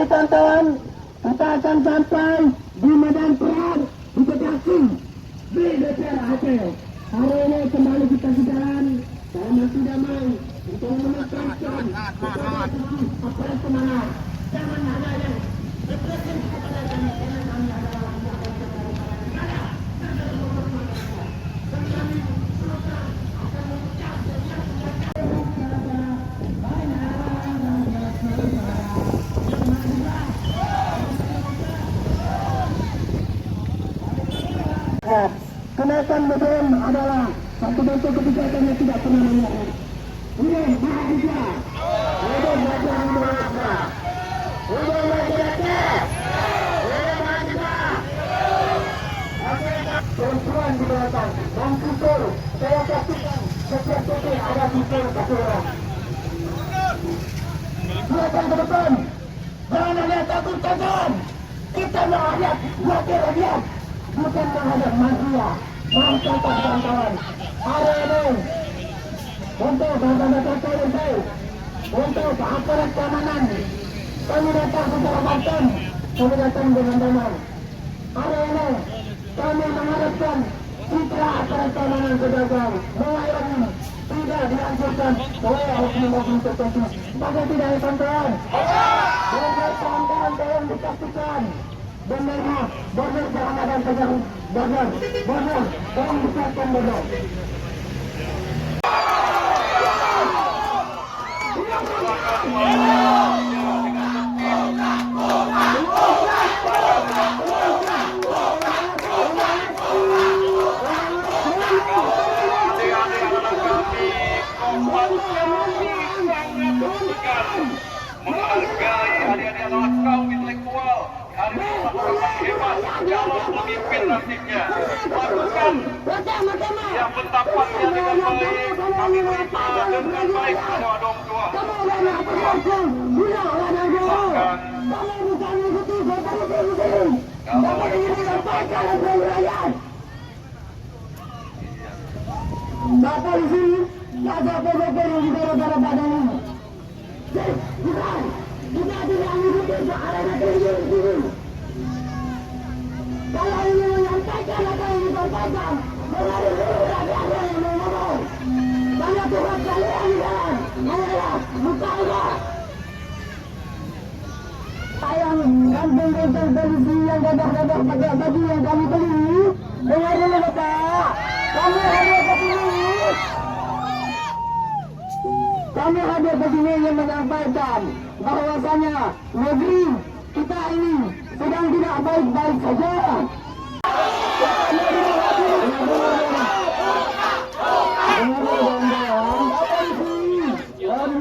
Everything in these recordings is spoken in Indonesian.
kawan-kawan, kita akan sampai di medan perang di Bekasi di DPR Aceh. Hari ini kembali kita ke jalan dalam hati damai untuk menekankan apa semangat. Jangan ada yang depresi kepada kami, karena kami adalah kenaikan BBM adalah satu bentuk kebijakan yang tidak pernah dilakukan. Ini mahasiswa, ini belajar Indonesia, ini masyarakat, ini mahasiswa. Perempuan di belakang, dan pukul, saya pastikan setiap titik ada pukul satu orang. Silakan ke depan, jangan ada takut-takut. Kita menghadap wakil rakyat, bukan menghadap mafia. Mantap kawan-kawan. Hari ini untuk bangsa-bangsa polisi, untuk aparat keamanan, kami datang secara banten, kami datang dengan damai. Hari ini kami mengharapkan citra aparat keamanan sebagai melayani, tidak dianjurkan oleh oknum-oknum tertentu. Maka tidak ya kawan-kawan. Dengan kawan-kawan tolong dipastikan. Benar, jangan ada yang pegang. Benar, tolong dipastikan benar. Menghargai adik-adik adalah kaum intelektual, harus orang hebat calon pemimpin nantinya. Lakukan yang pentapaknya dengan baik, kami minta dengan baik kepada orang tua. Pak polisi, ada apa-apa yang gara-gara badan ini. Bukan, kita tidak mengikuti soalan ini. Kalau ini menyampaikan apa yang disampaikan, mengalir dulu ada yang ngomong. Karena Tuhan kalian di dalam, ayolah, buka Allah. Sayang, kantong-kantong polisi yang gadah-gadah pakai baju yang kami beli, dengar dulu Bapak, kami hadir ke sini. Kami hadir ke sini yang menyampaikan bahwasanya negeri kita ini sedang tidak baik-baik saja.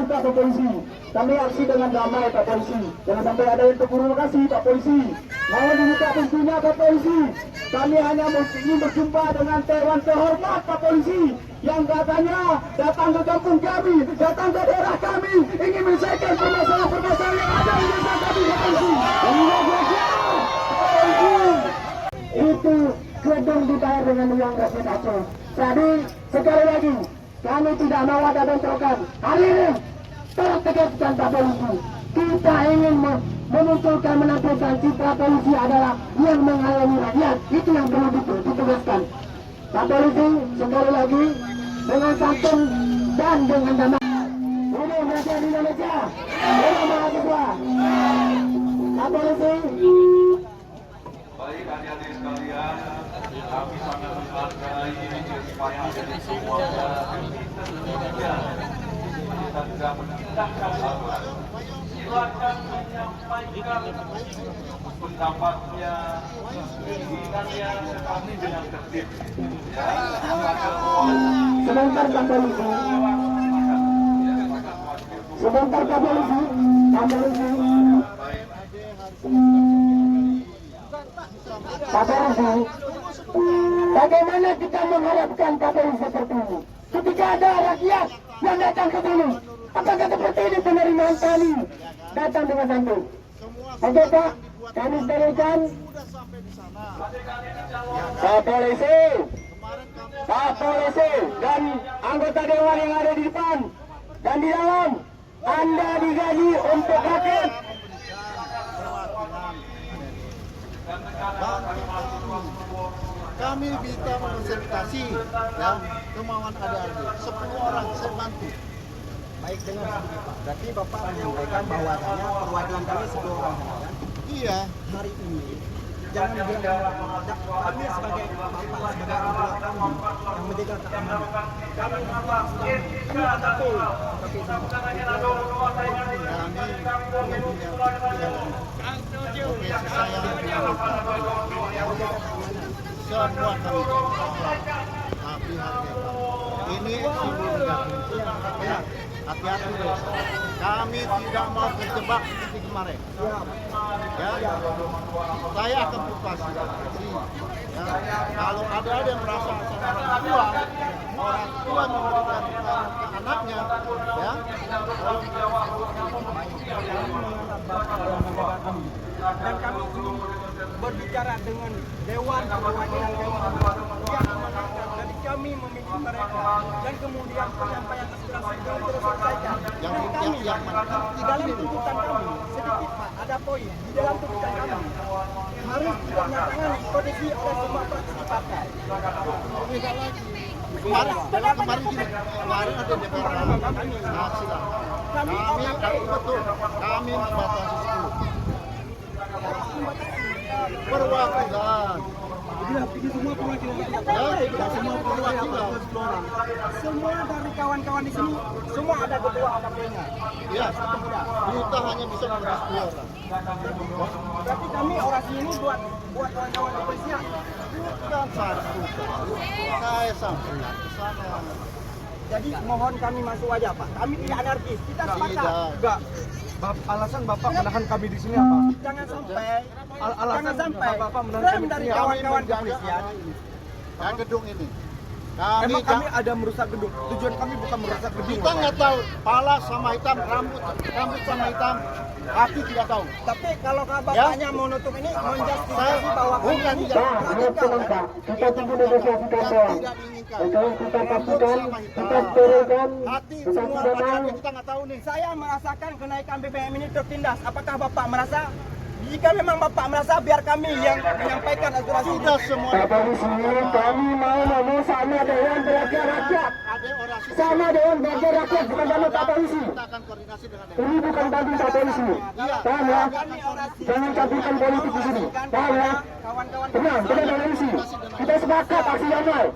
Pak Polisi, kami aksi dengan damai Pak Polisi. Jangan sampai ada yang terprovokasi Pak Polisi. Mau dibuka pintunya Pak Polisi. Kami hanya ingin berjumpa dengan dewan terhormat Pak Polisi yang katanya datang ke kampung kami, datang ke daerah kami, ingin menyelesaikan permasalahan yang ada di desa kami Pak Polisi. Itu gedung dibayar dengan uang rakyat Aceh. Jadi sekali lagi kami tidak mau ada bentrokan. Hari ini tolong tegaskan Pak Polisi. Kita ingin memunculkan, menampilkan citra polisi adalah yang mengayomi rakyat. Itu yang perlu ditegaskan. Pak Polisi sekali lagi dengan santun dan dengan damai. Ini rakyat Indonesia. Ini mahasiswa. Pak Polisi. Baik adik-adik sekalian, kami sangat menghargai supaya dari semua Indonesia kita tidak menciptakan aturan. Silakan menyampaikan pendapatnya, keinginannya tetapi dengan tertib. Ya, Sebentar Pak Polisi. Sebentar Pak Polisi. Pak Polisi. Pak Polisi, bagaimana kita mengharapkan Pak Polisi seperti ini? Ketika ada rakyat yang datang ke sini, apakah seperti ini penerimaan kami datang dengan santun? Oke Pak, kami setelahkan. Pak Polisi dan anggota dewan yang ada di depan dan di dalam, Anda digaji untuk rakyat. Kami minta konsultasi ya, kemauan adik-adik. 10 orang saya bantu. Baik, dengar sedikit Pak. Berarti Bapak menyampaikan bahwasanya perwakilan kami 10 orang kan? Iya. Hari ini jangan bilang kami sebagai Bapak sebagai orang tua kami yang menjaga keamanan. Kami ini ada pun. Tapi semua kami tapi ini ya, hati-hati deh. Kami tidak mau terjebak seperti kemarin. Ya, saya akan provokasi. Ya, kalau ada yang merasa orang tua memberikan ke anaknya, ya, dan kami ingin berbicara dengan Dewan Perwakilan kami yang memenangkan. Jadi kami memilih mereka dan kemudian penyampaian aspirasi kami terselesaikan. yang Di dalam tuntutan kami sedikit Pak, ada poin di dalam tuntutan kami harus ditandatangani kondisi oleh semua fraksi di partai. Kemarin ada DPR kami, betul, kami membatasi 10 perwakilan. Ini semua perwakilan. Semua perwakilan. Semua dari kawan-kawan di sini semua ada ketua AKP-nya. Ya, kita hanya bisa mengurus 2 orang. Berarti kami orasi ini buat kawan-kawan kepolisian. Bukan satu. Saya sampaikan ke sana. Jadi mohon kami masuk aja Pak. Kami tidak anarkis. Kita sepakat. Tidak. Alasan Bapak menahan kami di sini apa? Jangan sampai Alasan Bapak menahan rem kami di dari sini. kawan-kawan menjaga kepolisian. ya, gedung ini. Emang kami ada merusak gedung. Tujuan kami bukan merusak gedung. Kita nggak tahu pala sama hitam, rambut sama hitam, hati tidak tahu. Tapi kalau bapaknya mau nutup ini menjustifikasi bahwa Bukan ini tidak. radikal kan? Kita tunggu negosiasi kawan. Tidak diinginkan. Betul, kita Rambut pastikan, sama hitam. kita sterilkan, Hati kita semua tidak pada mau. hati kita nggak tahu nih. Saya merasakan kenaikan BBM ini tertindas. Apakah Bapak merasa? Jika memang Bapak merasa, biar kami yang menyampaikan aspirasi. Sudah semua. Bapak di sini kami mau ngomong sama Dewan Perwakilan Rakyat. Ada orasi. Sama Dewan Perwakilan Rakyat, bukan sama Pak Polisi. Kita akan koordinasi dengan Ini bukan bantu Pak Polisi. Paham ya? Kami orasi. Jangan campurkan politik di sini. Paham ya? Kawan-kawan Tenang, kita Pak Polisi. Kita sepakat aksi damai.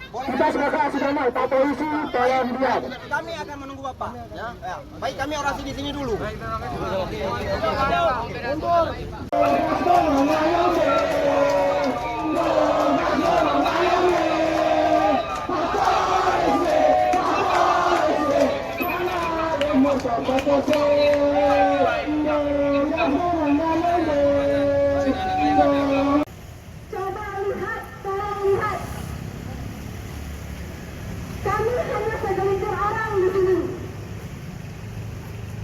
Kita sepakat aksi damai. Pak Polisi, tolong diam. kami akan menunggu Bapak. Ya. Baik, kami orasi di sini dulu. Coba lihat, tolong lihat. Kami hanya segelintir orang di sini.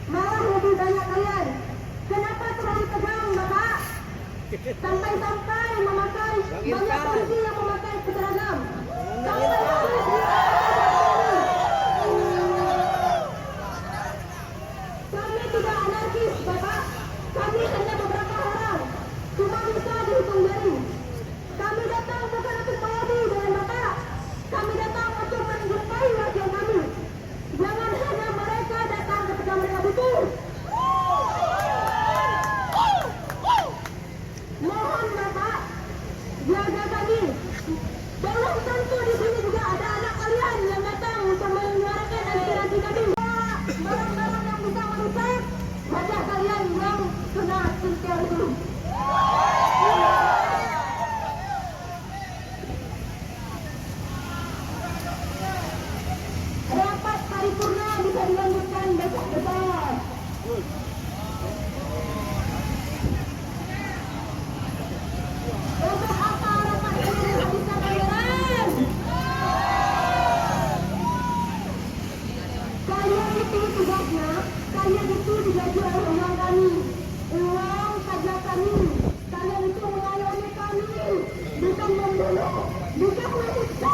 Malah lebih banyak kalian. Kenapa terlalu tegang, Bapak? Sampai-sampai memakai banyak polisi yang memakai seragam. Kami tidak anarkis, Bapak. Kami hanya beberapa orang. Cuma bisa dihitung jari. Kami datang bukan untuk mengadu dengan Bapak. Kami datang untuk menjumpai wakil kami. Jangan hanya mereka datang ketika mereka butuh. Mohon Bapak, jaga kami. Belum tentu di sini juga ada anak kalian yang datang untuk menyuarakan aspirasi kami. Barang-barang yang bisa merusak wajah kalian yang kena sentil itu. Rapat paripurna bisa dilanjutkan besok. Untuk apa rapat ini menghabiskan anggaran? Kalian itu tugasnya, kalian itu digaji oleh uang kami, uang pajak kami. Kalian itu mengayomi kami, bukan membunuh, bukan menyiksa.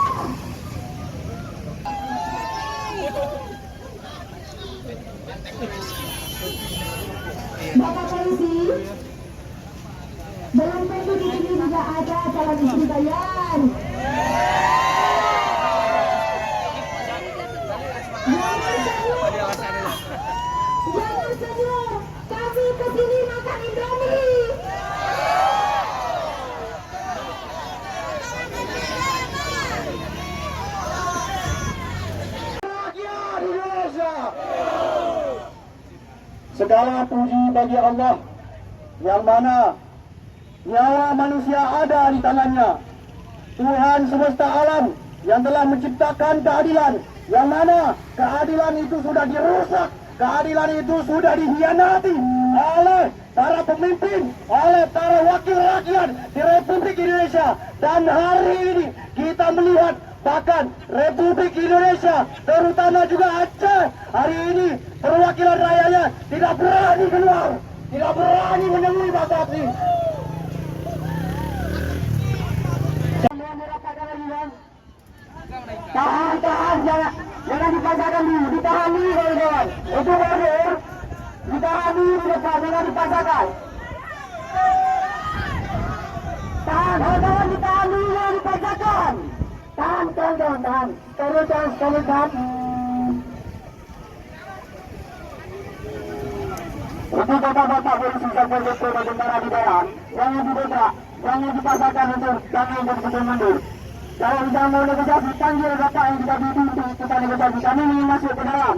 Bapak polisi, dalam tidak ada calon istri kalian. Jangan senyum, kami kesini makan Indomie. Rakyat Indonesia. Segala puji bagi Allah yang mana nyawa manusia ada di tangannya. Tuhan semesta alam yang telah menciptakan keadilan, yang mana keadilan itu sudah dirusak, keadilan itu sudah dikhianati oleh para pemimpin, oleh para wakil rakyat di Republik Indonesia. Dan hari ini kita melihat bahkan Republik Indonesia, terutama juga Aceh, hari ini perwakilan rakyatnya tidak berani keluar, tidak berani menemui Pak Sabri. Tahan, jangan dipaksakan dulu, ditahan dulu kawan-kawan. Itu baru, ditahan dulu di depan, jangan dipaksakan. Tahan, kawan-kawan, ditahan dulu, jangan dipaksakan. Tahan, kawan-kawan, tahan. Sekali. Untuk bapak-bapak polisi sampai ke tentara di dalam, jangan dibebak, jangan dipaksakan untuk jangan bersedia mundur. Kalau kita mau negosiasi, panggil bapak yang tidak ditunjuk kita negosiasi. Kami ingin masuk ke dalam.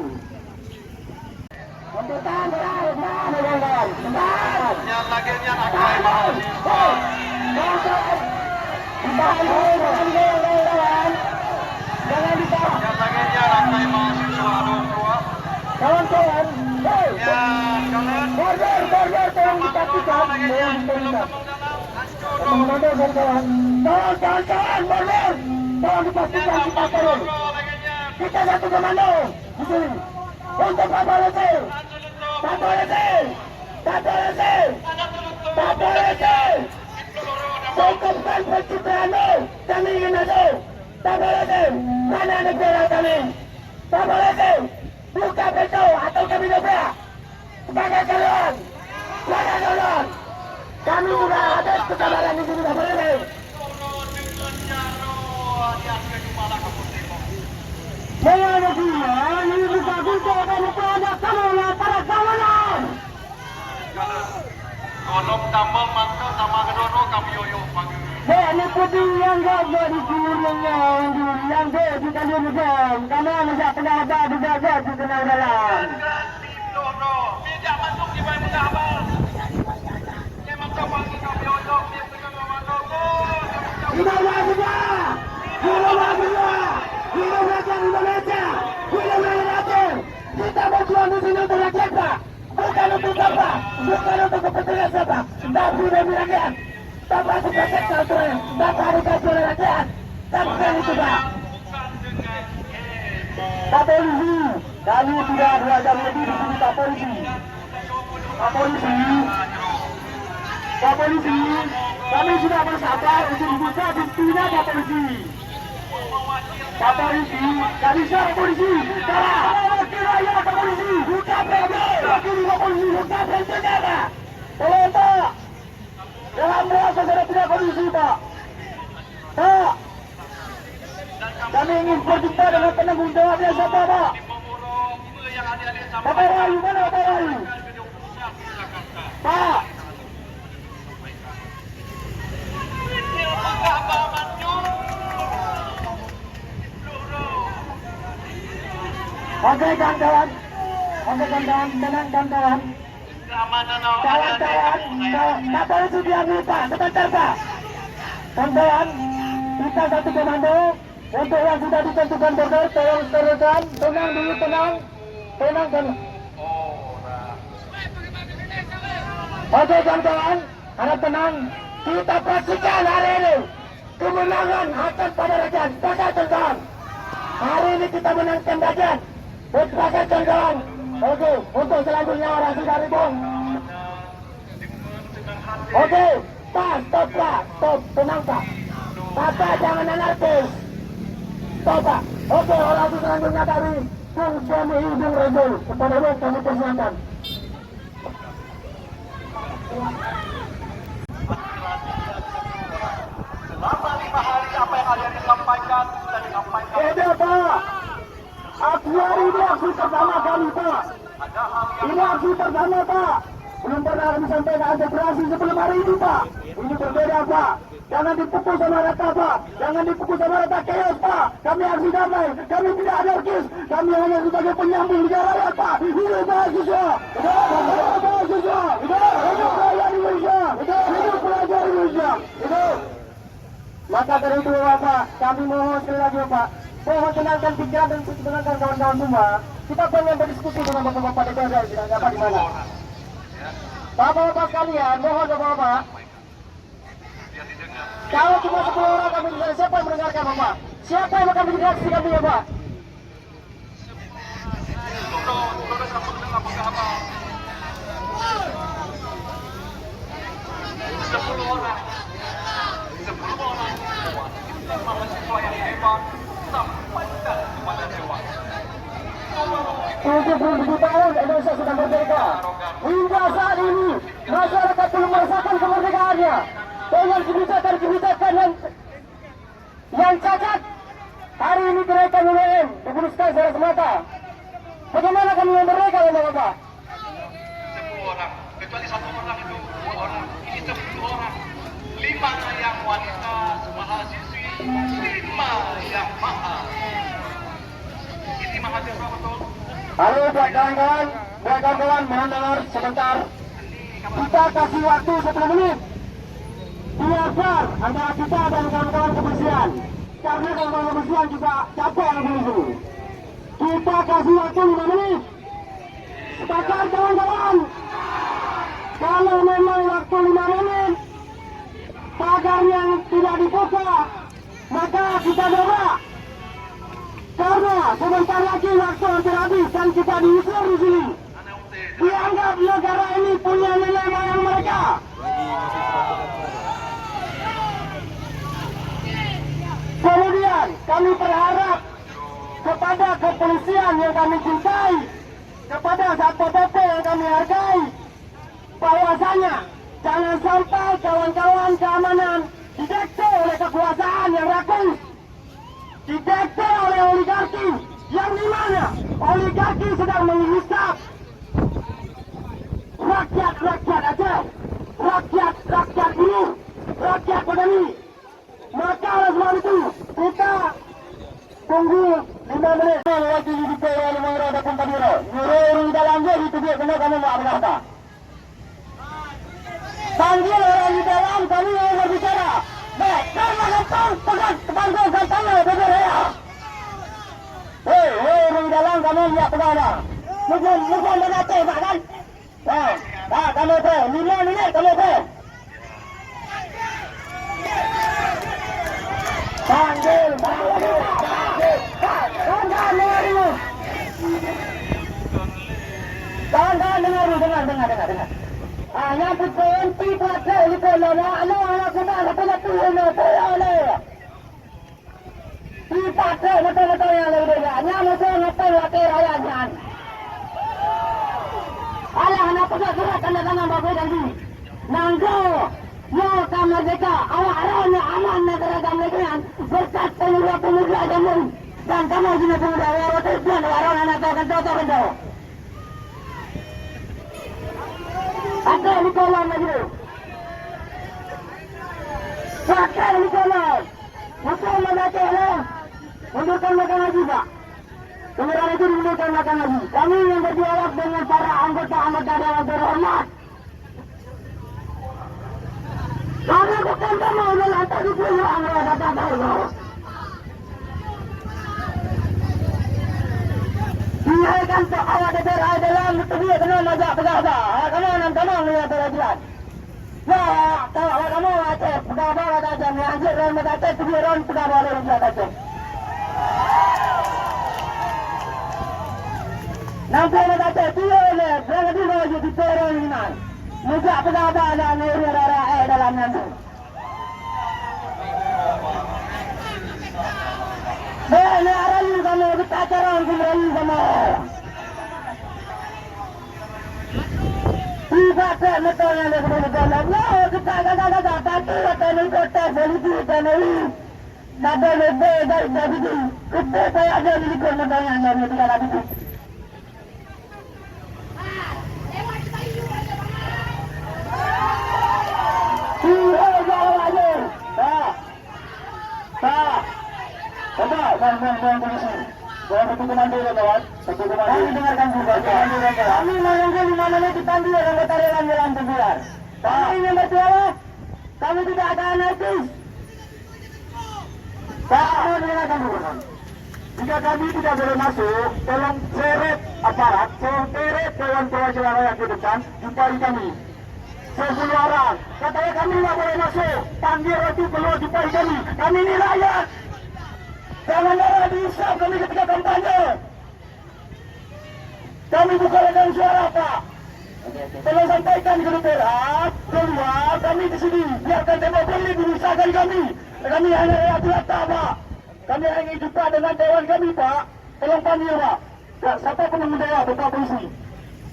Untuk tahan, kawan-kawan. Yang lagi yang akan mahasiswa. Ditahan dulu, kawan-kawan. Jangan ditahan. Yang lagi yang akan mahasiswa aduh tua. Kawan-kawan, Ya, kalian. border, tolong dipastikan. Kawan-kawan, tolong dipastikan kita turun. Kita satu komando di sini. Untuk Kapolisi. Cukupkan pencitraanmu. Kami ingin masuk. Kapolisi, mana negara kami? Kapolisi, buka pintu atau kami dobrak. Sebagai kalian. Kami sudah habis kesabaran di sini, Kapolisi. Mengenai ini bisa dari produk kamu para kawanan. Kodok tambah maka sama kedono kami yoyo pagi. Ini putih yang gak di kurungnya, yang gak di kalurkan. Karena masih kena ada juga di tengah dalam. Dono tidak masuk di bayi muda abang. Memang kau pagi kami yoyo dia dengan komando. Hidup Indonesia! Kita berjuang di sini untuk rakyat, Pak. Bukan untuk apa, bukan untuk kepentingan siapa. Tapi demi rakyat. Bapak suka sektor tuan, Bapak dikasih oleh rakyat. Bukan itu, Pak. Pak Polisi, kami sudah 2 jam lebih di sini, Pak Polisi. Pak Polisi, kami sudah bersabar untuk buka pintunya, Pak Polisi. Pak Polisi, gak bisa Pak Polisi. Kalau wakil rakyat Pak Polisi, buka pintu. Wakil Pak Polisi, buka pintunya, Pak. Tolong, Pak. Dalam rasa saya tidak polisi, Pak. Pak, kami ingin berjumpa dengan penanggung jawabnya siapa, Pak? Bapak Rayu, mana Bapak Rayu? Pak. Oke kawan-kawan, tenang kawan-kawan. Kawan-kawan, Pak Polisi diambil, Pak, sebentar, Pak. Kawan-kawan, kita satu komando. Untuk yang sudah ditentukan border, tolong teruskan. Tenang dulu, tenang. Oke kawan-kawan, harap tenang. Kita pastikan hari ini kemenangan akan pada rakyat. Pakai kawan. Hari ini kita menangkan rakyat. Pakai kawan. Oke, untuk selanjutnya orang sudah ribut. Oke, Pak, stop, Pak. Stop, tenang, Pak. Bapak jangan anarkis. Stop, Pak. Oke, orang selanjutnya dari Suami Hidung Rejo. Kepada kami persilakan. Ini aksi pertama Pak. Belum pernah kami sampaikan ada operasi sebelum hari ini Pak. Ini berbeda Pak. Jangan dipukul sama rata Pak. Jangan dipukul sama rata chaos Pak. Kami aksi damai. Kami tidak anarkis. Kami hanya sebagai penyambung liga rakyat Pak. Hidup mahasiswa. Hidup mahasiswa. Hidup rakyat Indonesia. Hidup pelajar Indonesia. Hidup. Maka dari itu Bapak, kami mohon sekali lagi Pak, mohon tenangkan pikiran dan tenangkan kawan-kawan semua. Kita pengen berdiskusi dengan bapak-bapak DPR yang sedang dapat di mana. Bapak-bapak sekalian, mohon bapak-bapak. Kalau cuma 10 orang kami dengar, siapa yang mendengarkan Bapak? Siapa yang akan menjadi aksi kami ya Pak? Untuk 20 tahun Indonesia sudah merdeka. Hingga saat ini masyarakat belum merasakan kemerdekaannya. Dengan kebijakan-kebijakan yang cacat. Hari ini kenaikan BBM diputuskan secara semata. Bagaimana kami yang merdeka Bapak? 10 orang, kecuali 1 orang itu 2 orang, ini 10 orang. 5 yang wanita, mahasiswi, 5 yang mahal. Ini mahasiswa betul. Halo buat kawan-kawan, mohon dengar sebentar. Kita kasih waktu 10 menit. Biarkan antara kita dan kawan-kawan kebersihan. Karena kawan-kawan kebersihan juga capek yang dulu. Kita kasih waktu 5 menit. Sepakat kawan-kawan. Kalau memang waktu 5 menit pagar yang tidak dibuka, maka kita dobrak. Karena sebentar lagi waktu hampir habis dan kita diusir di sini. Dianggap negara ini punya nilai moyang mereka. Kemudian kami berharap kepada kepolisian yang kami cintai, kepada Satpol PP yang kami hargai, bahwasanya jangan sampai kawan-kawan keamanan didekte oleh kekuasaan yang rakus, didekte oleh oligarki yang dimana oligarki sedang menghisap rakyat Aceh, rakyat buruh, rakyat petani. Maka oleh sebab itu kita tunggu 5 menit. Waktu di Pulau Limau ataupun Padiro, nyuruh di dalamnya itu dia kena kamu mau berkata. Panggil orang di dalam, kami mau berbicara. Baik, karena datang pegang kepanggungkan tangan berbeda ya. Hei, orang di dalam kamu tidak pegang dah. Mungkin berkata Pak kan? Kamu tu, 5 minit kamu tu. Panggil. Kawan-kawan dengar dulu. Kawan-kawan dengar dulu, dengar. Yang putih pada itu anak kita ada Tuhan oleh. Kita betul yang lebih banyak betul laki rakyatnya. Allah anak kita tanda-tanda bagai lagi. Nanggo, mau merdeka, awak arahnya aman negara kami berkat pemuda kamu dan kamu juga pemuda awak tujuan orang anak kau. Ada di kolam lagi. Pakai di kolam. Betul mengatakan lah. Mundurkan makan lagi Pak. Kemudian itu mundurkan makan lagi. Kami yang berdialog dengan para anggota yang berhormat. Kami bukan kamu melantar di pulau anggota kata-kata. Dia kan awak DPR dalam dia kena majak pegawai. Kamu lihat terjelas. Ya, kalau kamu Aceh pegawai ada jam yang Aceh Aceh tujuan pegawai orang Aceh. Nanti Aceh tujuan berapa dulu jadi turun ini. Majak pegawai dan negara dalam nanti. Ini arah ini kamu kita carang kembali sama. Tidak betul yang dalam. No, kita kata tapi petani kota politik petani. Nada lebih dari itu. Kita saya ada di kota yang dari negara itu. polisi. Satu komando ya kawan. Satu komando. Kami dengarkan juga. Kami menunggu di mana dipanggil anggota Dewan Pembela. Kami yang bersuara. Kami tidak ada anarkis. Kami dengarkan juga. Jika kami tidak boleh masuk, tolong seret aparat, seret Dewan Perwakilan Rakyat ke depan, jumpai kami. 10 orang. Katanya kami tidak boleh masuk. Panggil itu keluar jumpai kami. Kami ini rakyat. Jangan darah dihisap kami ketika kampanye. Kami bukan ada suara Pak. Tolong sampaikan ke DPR, keluar kami di sini. Biarkan tembak beli dirusakan kami. Kami hanya rakyat jelata Pak. Kami ingin jumpa dengan Dewan kami Pak. Tolong panggil Pak. Siapa pun yang mendewa, Bapak Polisi.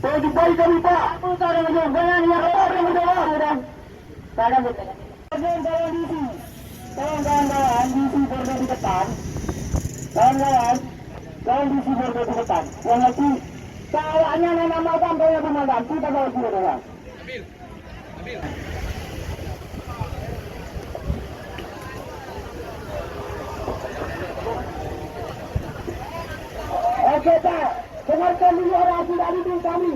Tolong jumpai kami Pak. Jangan yang mendewa. Jangan DC. Kawan-kawan DC border di depan. Kawan-kawan DC border di depan. Yang nanti kawannya nama sampai yang pemadam. Kita bawa sudah Dewan. Oke Pak, dengarkan dulu orasi dari kami.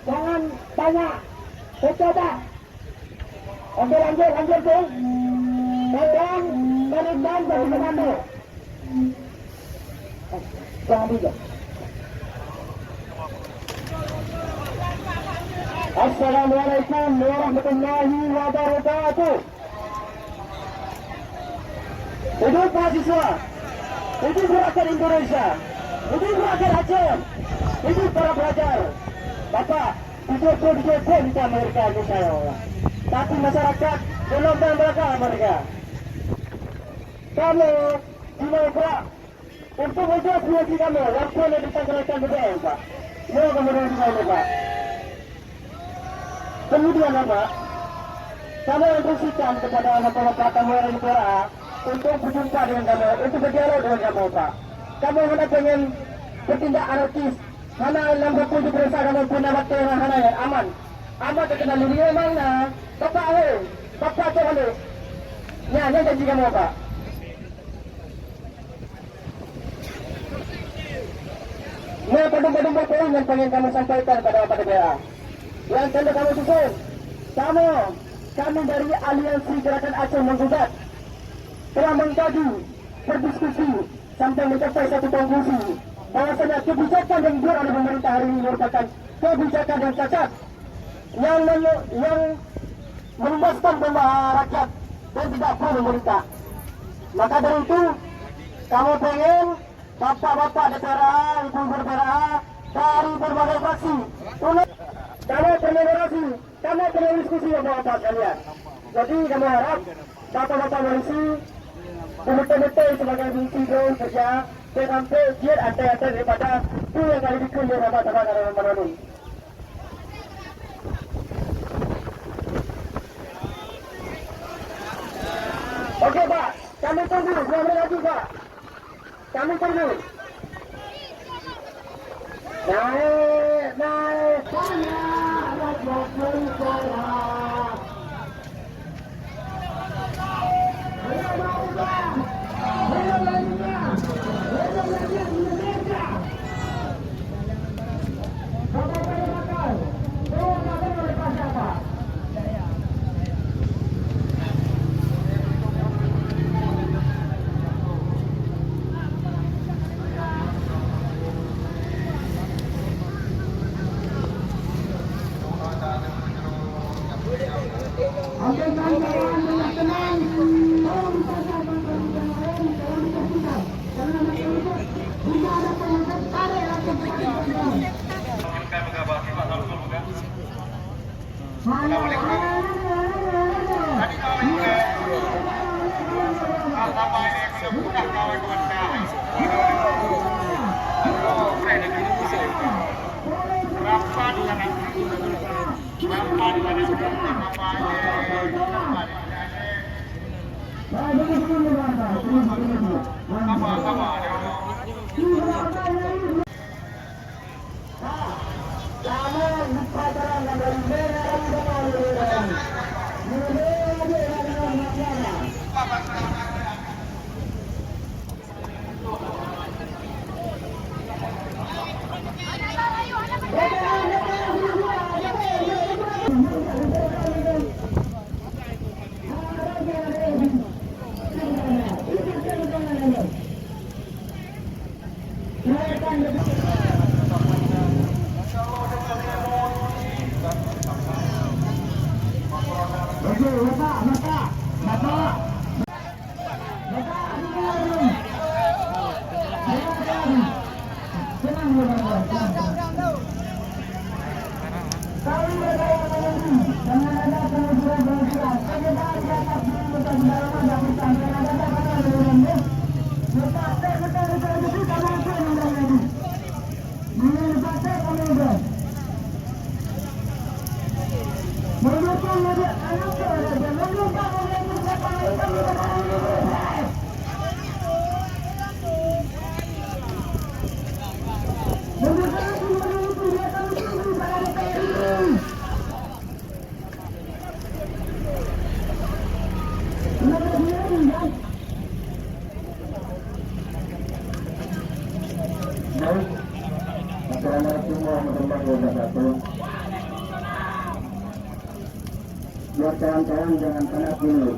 Jangan banyak. Oke Pak. Oke lanjut tuh. Pegang, balik dan dari komando. Jangan juga. Assalamualaikum warahmatullahi wabarakatuh. Hidup mahasiswa. Hidup rakyat Indonesia. Hidup rakyat Aceh. Hidup para pelajar. Bapak, hidup di Amerika ini saya. Tapi masyarakat belum membela mereka. Kamu Demokrat untuk menjawab puisi kamu langsung ditanggalkan BBM Pak. Mau kemudian juga Pak. Kemudian Pak, kamu instruksikan kepada anak-anak kamu yang di Korea untuk berjumpa dengan kamu, untuk berdialog dengan kamu Pak. Kamu hendak pengen bertindak anarkis, mana yang berkunjung berusaha kamu punya waktu yang aman. Aman terkenal dunia mana? Bapak coba lu. Ya, ini janji kamu Pak. Nah, pedung-pedung poin yang pengen kamu sampaikan pada Bapak DPR. Yang perlu kamu susun. Kami dari Aliansi Gerakan Aceh Menggugat telah mengkaji, berdiskusi sampai mencapai satu konklusi bahwasanya kebijakan yang dibuat oleh pemerintah hari ini merupakan kebijakan yang cacat yang merumuskan rakyat dan tidak pro pemerintah. Maka dari itu kamu pengen bapak-bapak DPR, ibu-ibu DPR dari berbagai fraksi kamu berkomunikasi, kamu berdiskusi bapak-bapak sekalian. Jadi kami harap bapak-bapak polisi betul-betul sebagai misi drone kerja sampai giat antai-antai daripada itu yang kali dikul oleh bapak-bapak dalam menurut. Oke Pak, kami tunggu, 2 menit lagi Pak. Kami tunggu. Naik. satu. Buat kawan-kawan jangan panas dulu.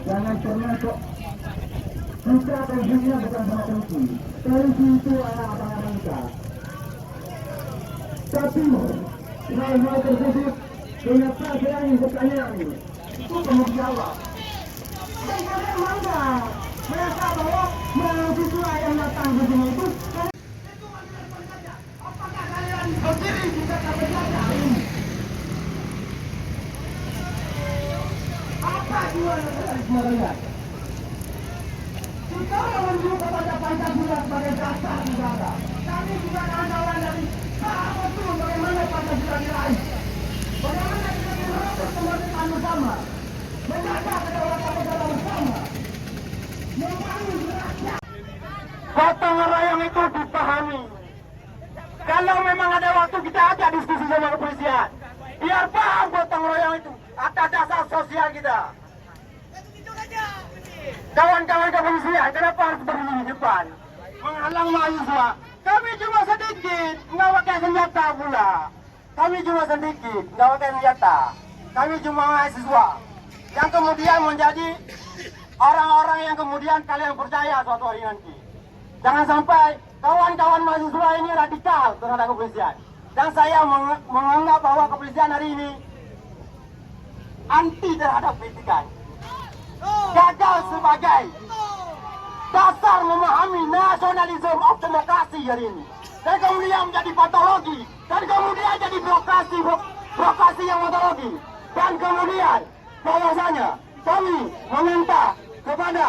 Jangan pernah kok. Kita tensinya bukan sama tensi. Tensi itu adalah abang-abang kita. Tapi hal-hal tersebut kenapa saya ingin bertanya ini? Itu perlu dijawab. Dan kalian bangga merasa bahwa mahasiswa yang datang ke sini itu apakah kalian berdiri di dekat berjaga ini? Apa dualisme kalian? Kita menunjuk kepada Pancasila sebagai dasar negara. Kami juga kawan-kawan dari paham betul bagaimana Pancasila diraih. Bagaimana kita merebut kemerdekaan bersama, menjaga kedaulatan negara bersama, membangun rakyat. Gotong royong itu dipahami. Kalau memang ada waktu kita ajak diskusi sama kepolisian, biar paham gotong royong itu atas dasar sosial kita. Kawan-kawan kepolisian, kenapa harus berdiri di depan menghalang mahasiswa? Kami cuma sedikit, nggak pakai senjata pula. Kami cuma sedikit, nggak pakai senjata. Kami cuma mahasiswa yang kemudian menjadi orang-orang yang kemudian kalian percaya suatu hari nanti. Jangan sampai kawan-kawan mahasiswa ini radikal terhadap kepolisian. Dan saya menganggap bahwa kepolisian hari ini anti terhadap pendidikan. Gagal sebagai dasar memahami nasionalisme of demokrasi hari ini. Dan kemudian menjadi patologi. Dan kemudian jadi birokrasi yang patologi. Dan kemudian bahwasanya kami meminta kepada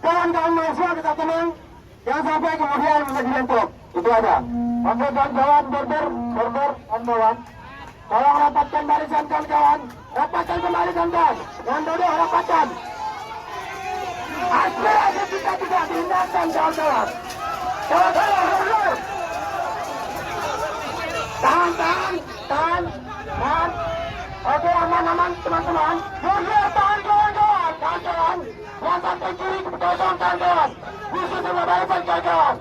kawan-kawan mahasiswa kita tenang. Jangan sampai kemudian menjadi lentok. Itu aja. Untuk kawan-kawan border kawan-kawan. Tolong rapatkan barisan kawan-kawan. Rapatkan kembali kawan-kawan. Yang duduk rapatkan. Aspirasi kita tidak dihindarkan kawan-kawan. Kawan-kawan border. Tahan. Oke, aman teman-teman. Border tahan kawan-kawan. Kawan-kawan. Yang sampai kiri kosong kawan-kawan. Musuh sama barisan kawan-kawan.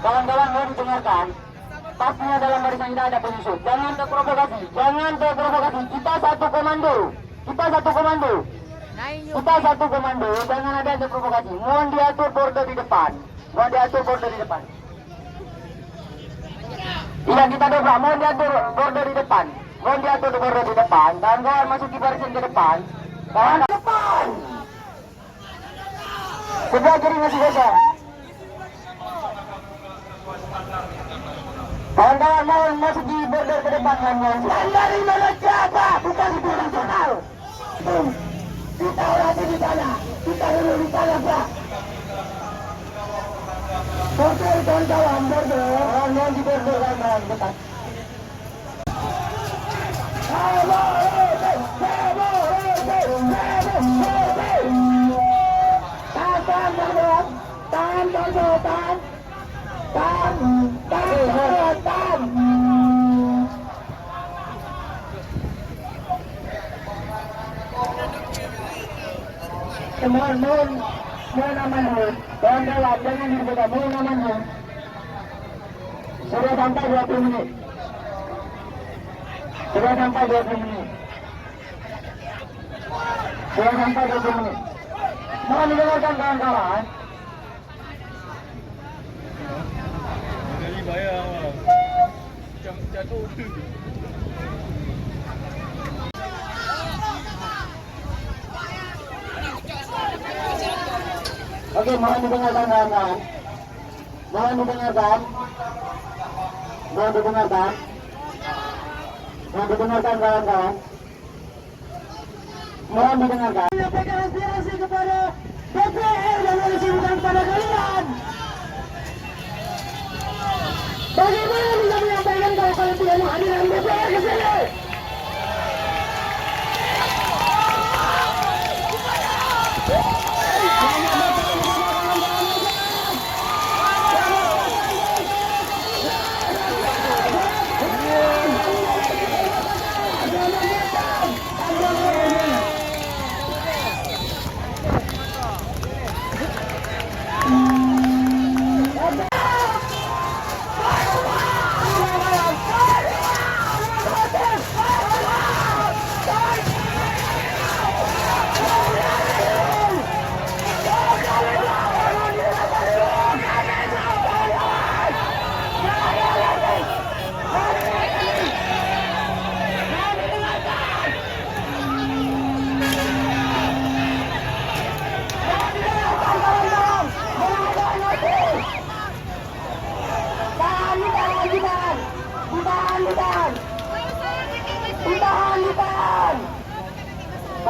Kawan-kawan mau didengarkan. Pastinya dalam barisan kita ada penyusup. Jangan terprovokasi. Kita satu komando. Jangan ada yang terprovokasi. Mohon diatur border di depan. Tidak kita dobrak. Mohon diatur border di depan. Kawan-kawan masuki barisan ke depan. Kawan depan. Sebelah kiri masih kosong. Kawan-kawan mau masuk di border ke depan kawan-kawan. Dari mana siapa? Bukan itu nasional. Kita lagi di sana. Kita dulu di sana, Pak. Border kawan-kawan, border. Kawan-kawan di border kawan-kawan depan. Tahan. Mohon aman dulu. Kawan-kawan, jangan dibuka. Mohon aman dulu. Sudah sampai 20 menit. Mohon didengarkan kawan-kawan. Oke, mohon didengarkan kawan-kawan. Mohon didengarkan kawan-kawan. Mohon didengarkan. Menyampaikan aspirasi kepada DPR dan polisi bukan kepada kalian. Bagaimana bisa menyampaikan kalau kalian tidak mau hadir DPR ke sini?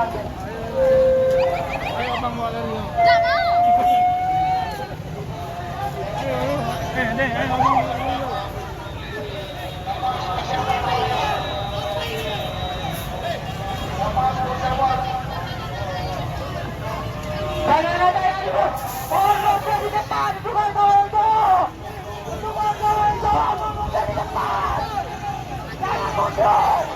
Ayo Bang Waler. Nggak mau. Deh, ayo Bang. Jangan ada yang ribut. Mundur di depan, bukan kawan itu. Bukan kawan itu, mundur di depan. Jangan mundur.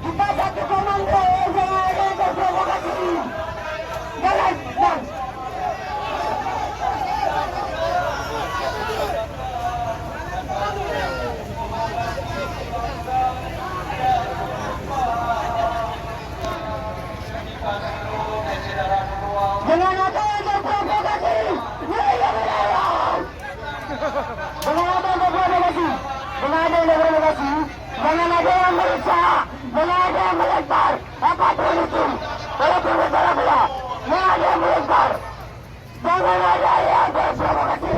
Kita satu komando, jangan ada yang terprovokasi. Jalan, bang. Jangan ada yang terprovokasi. Jangan ada yang terprovokasi. Jangan ada yang terprovokasi. Jangan ada yang merusak. Jangan ada yang melempar. Apapun itu. Walaupun bersalah belah. Jangan ada yang melempar. Jangan ada yang terprovokasi.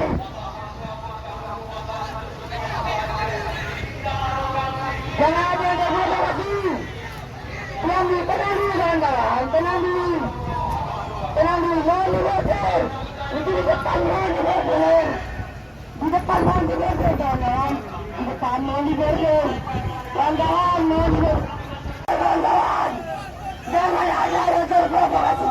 Jangan ada yang terprovokasi. Tenang dulu, kawan-kawan. Tenang dulu. Tenang dulu, mohon dibordir. Itu di depan, mohon dibordir. Di depan, mohon dibordir, kawan-kawan. Di depan, mohon dibordir. Kawan-kawan, mohon dibordir. Kawan-kawan, jangan ada yang terprovokasi.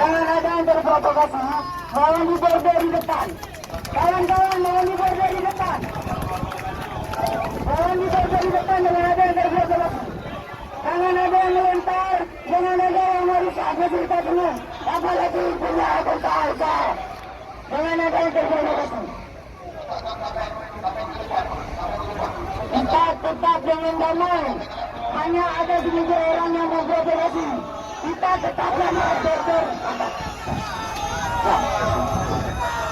Jangan ada yang terprovokasi. Mohon dibordir di depan. Kawan-kawan, mohon dibordir di depan. Mohon dibordir di depan, jangan ada yang terprovokasi. Jangan ada yang melempar. Jangan ada yang merusak fasilitas umum. Apalagi punya anggota harga. Jangan ada yang terprovokasi. Kita tetap dengan damai. Hanya ada 3 orang yang memprovokasi. Kita tetap damai, dokter.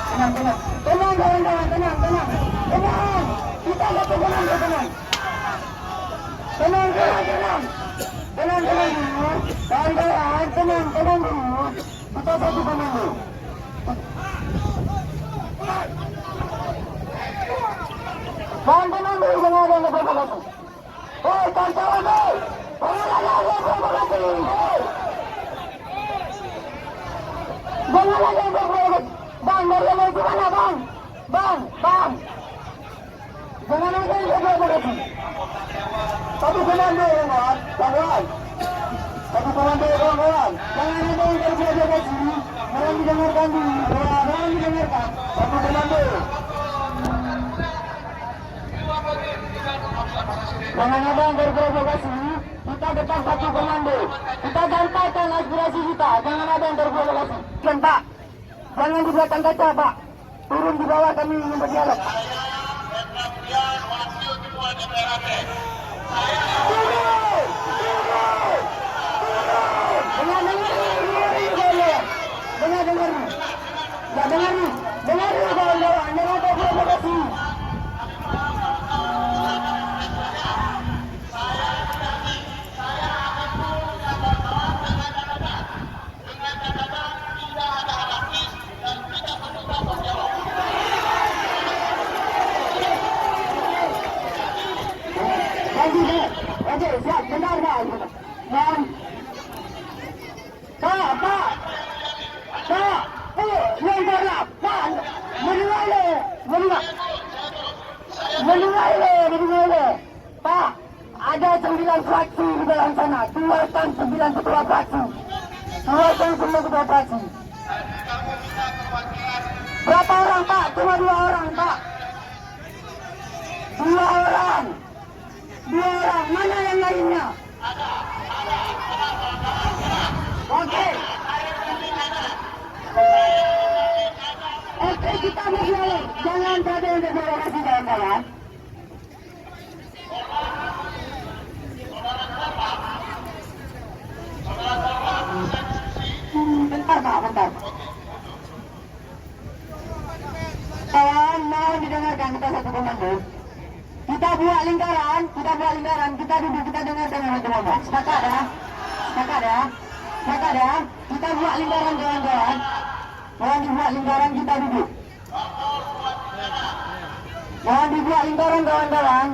Tenang, tenang. Tenang, kawan-kawan. Tenang, tenang. Tenang. Kita satu komando, tenang. Tenang, tenang, tenang. Tenang, tenang dulu. Kawan-kawan, tenang, tenang dulu. Kita satu komando. Mohon tenang dulu, jangan ada yang terprovokasi. Hei, kawan-kawan, hei. Jangan ada yang terprovokasi. Hei. Jangan ada yang terprovokasi. Bang, dari yang itu mana, bang? Bang, bang. Jangan ada yang terprovokasi. Satu komando, kawan. Kawan. Satu komando, kawan. Jangan ada yang terprovokasi. Mohon didengarkan dulu. Mohon didengarkan. Satu komando. Jangan ada yang terprovokasi. Kita tetap satu komando. Kita sampaikan aspirasi kita. Jangan ada yang terprovokasi. Dan Pak, jangan di belakang kaca, Pak. Turun di bawah, kami ingin berdialog. Dengar kawan-kawan, jangan terprovokasi. Oke, siap, benar kan? Dan Pak, lempar, Pak, mendengar, Pak, Ada 9 fraksi di dalam sana. Keluarkan 9 ketua fraksi. Keluarkan semua ketua fraksi. Berapa orang Pak? Cuma 2 orang Pak. 2 orang. 2 orang. Mana yang lainnya? Oke. Oke, kita berdialog. Jangan ada yang deklarasi kawan-kawan. Bentar Pak, bentar. Kawan, mohon didengarkan kita satu komando. Kita buat lingkaran, kita duduk, kita dengarkan yang satu ngomong. Sepakat ya? Sepakat ya? Sepakat ya? Kita buat lingkaran kawan-kawan. Mohon dibuat lingkaran, kita duduk. Mohon dibuat lingkaran kawan-kawan.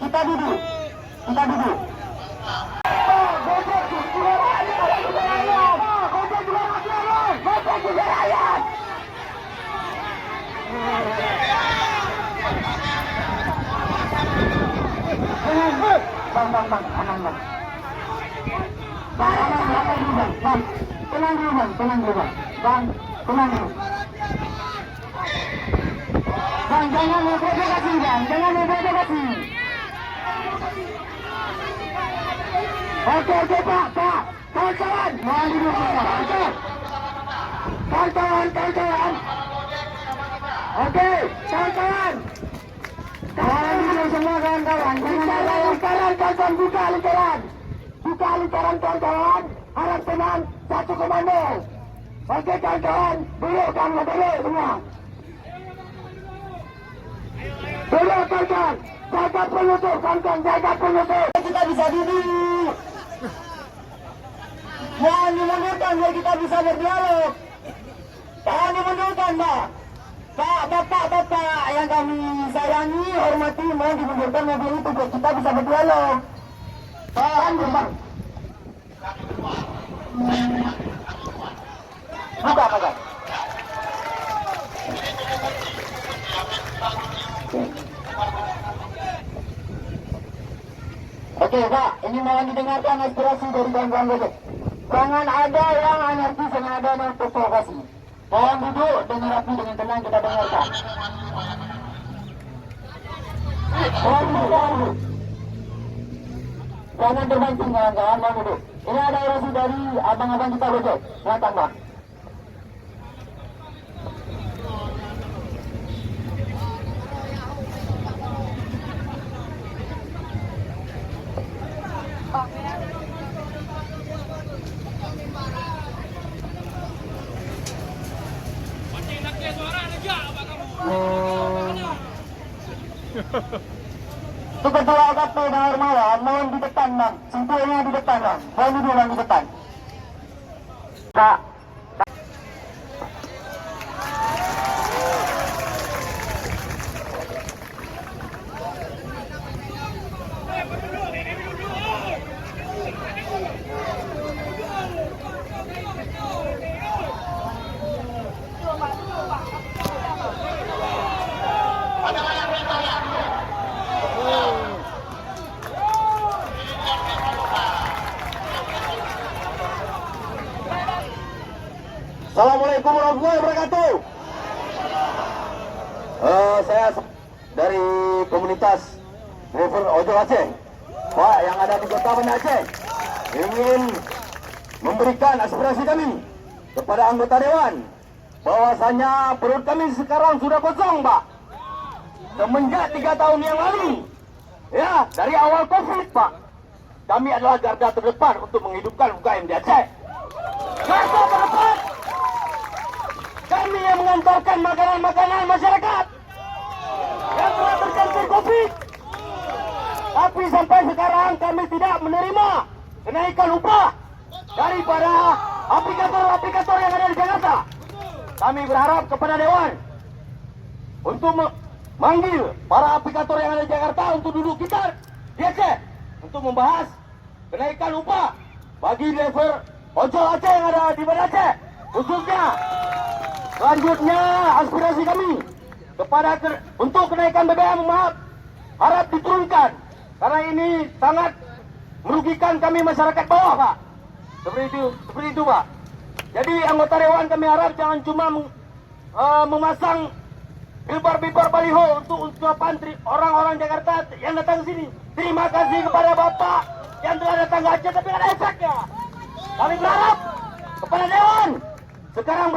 Kita duduk. Kita duduk. Bang, aman bang. Bang, tenang dulu bang. Bang, tenang dulu. Bang, jangan memprovokasi bang, jangan memprovokasi. Oke Pak, kawan-kawan, mohon duduk semua. Oke, kawan-kawan. Oke, kawan-kawan. Kawan duduk semua kawan-kawan. Kawan-kawan, buka lingkaran. Buka lingkaran kawan-kawan. Harap tenang, satu komando. Oke kawan-kawan, duduk semua. Duduk kawan-kawan. Jaga penutup kawan-kawan, jaga penutup. Kita bisa duduk. Jangan dimundurkan biar kita bisa berdialog. Jangan dimundurkan Pak. Bapak yang kami sayangi, hormati, mohon dimundurkan mobil itu biar kita bisa berdialog. Paham Bang? Buka. Oke Pak, ini mohon didengarkan aspirasi dari kawan-kawan Gojek. Jangan ada yang anarkis, jangan ada yang provokasi. Mohon duduk dengan rapi, dengan tenang kita dengarkan. Mohon duduk. Jangan terpancing kawan-kawan, mohon duduk. Ini ada orasi dari abang-abang kita Gojek. Silakan Bang. Itu ketua AKP dan Hermawan, mohon di depan Bang. Simpulnya di depan Bang. Mohon duduk Bang di depan. Kak. Assalamualaikum warahmatullahi wabarakatuh. Saya dari komunitas driver ojol Aceh, Pak, yang ada di Kota Banda Aceh, ingin memberikan aspirasi kami kepada anggota dewan bahwasanya perut kami sekarang sudah kosong, Pak. Semenjak 3 tahun yang lalu, ya, dari awal COVID, Pak, kami adalah garda terdepan untuk menghidupkan UKM di Aceh. Garda terdepan. Kami yang mengantarkan makanan-makanan masyarakat yang telah terjangkit COVID. Tapi sampai sekarang kami tidak menerima kenaikan upah daripada aplikator-aplikator yang ada di Jakarta. Kami berharap kepada Dewan untuk memanggil para aplikator yang ada di Jakarta untuk duduk kita di Aceh untuk membahas kenaikan upah bagi driver ojol Aceh yang ada di Banda Aceh khususnya. Selanjutnya aspirasi kami untuk kenaikan BBM harap diturunkan karena ini sangat merugikan kami masyarakat bawah, Pak. Seperti itu, Pak. Jadi anggota dewan kami harap jangan cuma memasang billboard baliho untuk ucapan orang-orang Jakarta yang datang ke sini. Terima kasih kepada Bapak yang telah datang ke Aceh, tapi ada efeknya. Kami berharap kepada dewan sekarang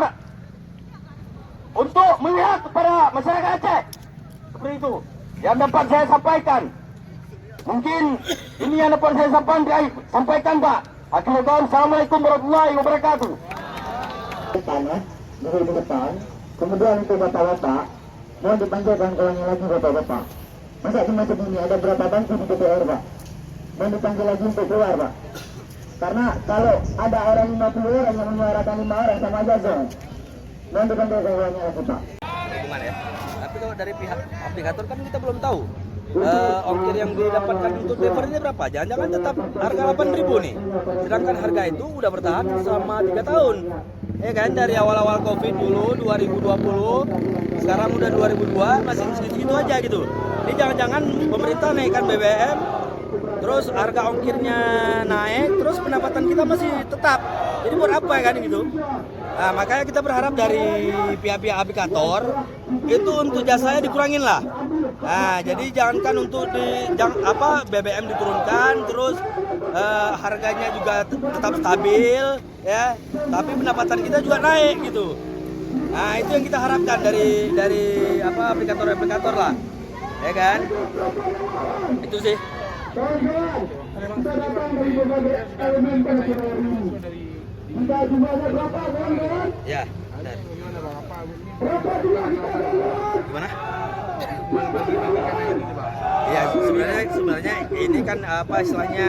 untuk melihat kepada masyarakat Aceh. Seperti itu yang dapat saya sampaikan. Mungkin ini yang dapat saya sampaikan, Pak. Akhirul kalam, assalamualaikum warahmatullahi wabarakatuh. Tanah di depan, kemudian itu bapak-bapak mau dipanggilkan kawannya lagi bapak-bapak. Masa cuma segini ada berapa bangku di DPR, Pak? Mau dipanggil lagi untuk keluar, Pak? Karena kalau ada orang 50 orang yang menyuarakan 5 orang sama aja zong. Mau dipanggil kawannya lagi, Pak. Gimana ya? Tapi kalau dari pihak aplikator kan kita belum tahu ongkir yang didapatkan untuk driver ini berapa. Jangan-jangan tetap harga 8.000 nih. Sedangkan harga itu udah bertahan selama 3 tahun. Ya kan, dari awal-awal Covid dulu 2020, sekarang udah 2002 masih segitu aja gitu. Ini jangan-jangan pemerintah naikkan BBM, terus harga ongkirnya naik, terus pendapatan kita masih tetap. Jadi buat apa ya kan gitu? Nah, makanya kita berharap dari pihak-pihak aplikator itu untuk jasanya dikurangin lah. Nah, jadi jangankan untuk BBM diturunkan, terus harganya juga tetap stabil, ya. Tapi pendapatan kita juga naik gitu. Nah, itu yang kita harapkan dari aplikator-aplikator lah, ya kan? Itu sih. Ya, benar. Gimana? Ya, sebenarnya ini kan istilahnya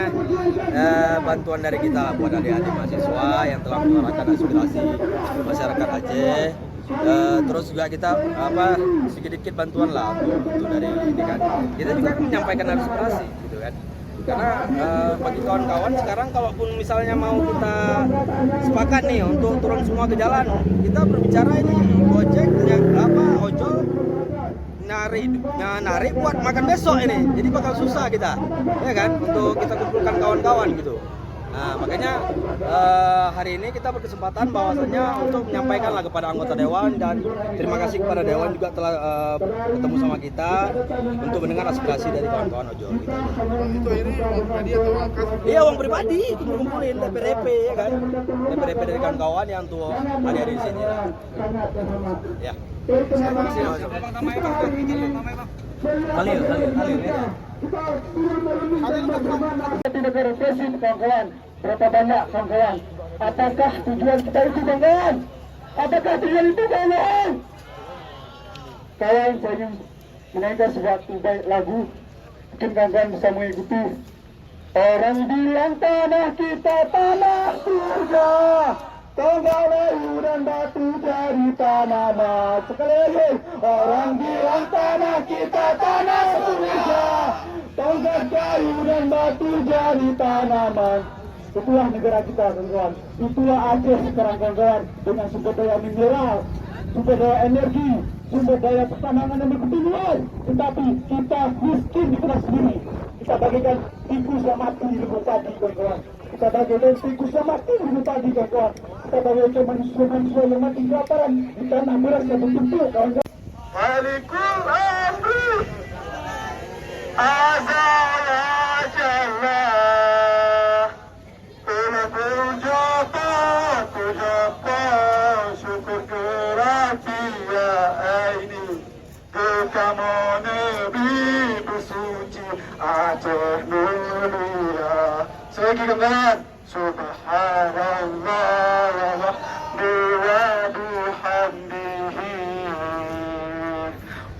bantuan dari kita lah buat adik-adik mahasiswa yang telah menyuarakan aspirasi masyarakat Aceh. Terus juga kita sedikit bantuan lah untuk dari ini kan. Kita juga menyampaikan aspirasi gitu kan. Karena bagi kawan-kawan sekarang kalaupun misalnya mau kita sepakat nih untuk turun semua ke jalan, kita berbicara ini Gojek ojol narik buat makan besok ini, jadi bakal susah kita, ya kan, untuk kita kumpulkan kawan-kawan gitu. Nah, makanya hari ini kita berkesempatan bahwasanya untuk menyampaikan lah kepada anggota dewan, dan terima kasih kepada dewan juga telah ketemu sama kita untuk mendengar aspirasi dari kawan-kawan ojol gitu. Itu ini uang pribadi atau uang kas? Iya, uang pribadi kumpulin DP ya kan, DP dari kawan-kawan yang untuk adik-adik di sini lah. Ya. Khalil ya. Di negara Presin, kawan-kawan, berapa banyak kawan-kawan? Apakah tujuan kita itu, kawan-kawan? Apakah tujuan itu, kawan-kawan? Kawan, saya ingin menaikkan sebuah lagu. Mungkin kawan-kawan bisa mengikuti. Orang bilang tanah kita tanah surga, tonggak layu dan batu jadi tanaman. Sekali lagi, orang bilang tanah kita tanah surga, tonggak kayu dan batu jadi tanaman. Itulah negara kita, kawan-kawan. Itulah Aceh sekarang, kawan-kawan, dengan sumber daya mineral, sumber daya energi, sumber daya pertanaman yang begitu luas. Tetapi kita miskin di kita sendiri. Kita bagikan tikus yang mati di lubuk padi, kawan-kawan. Kita bagikan tikus yang mati di lubuk padi, kawan-kawan. Kita bagikan manusia-manusia yang mati kelaparan di tanah beras yang bertumpuk, kawan-kawan. Malikul Amri Azza Jalla, Tujapa syukur keratia ini kamu Nabi bersuci Aceh mulia. Selagi kawan, Subhanallah wa bihamdihi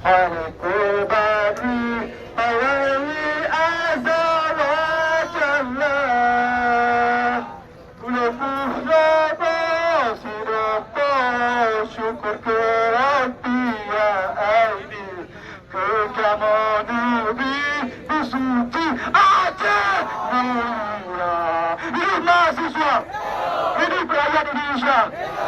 khalqul badri awali azza wa jalla kulufuh raba sirapa syukur keratia ini kamu Nabi bersuci Aceh mulia. Hidup mahasiswa! Hidup rakyat Indonesia,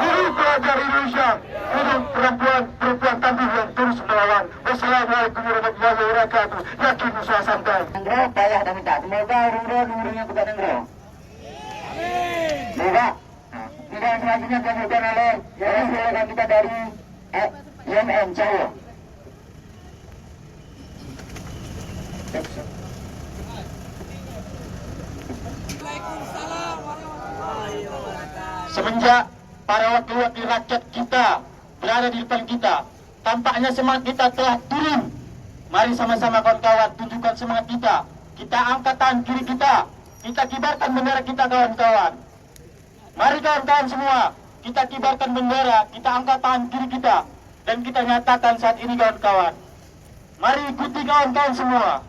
hidup pelajar Indonesia, hidup perempuan tangguh yang terus melawan. Wassalamualaikum warahmatullahi wabarakatuh. Yakin usaha santai. Nenggro, payah dan minta. Semoga umurnya kepada Nenggro. Semoga. Tidak selanjutnya kami akan oleh rekan kita dari YMN Cahyo. Semenjak para wakil-wakil rakyat kita berada di depan kita, tampaknya semangat kita telah turun. Mari sama-sama kawan-kawan tunjukkan semangat kita. Kita angkat tangan kiri kita kibarkan bendera kita kawan-kawan. Mari kawan-kawan semua, kita kibarkan bendera, kita angkat tangan kiri kita, dan kita nyatakan saat ini kawan-kawan. Mari ikuti kawan-kawan semua.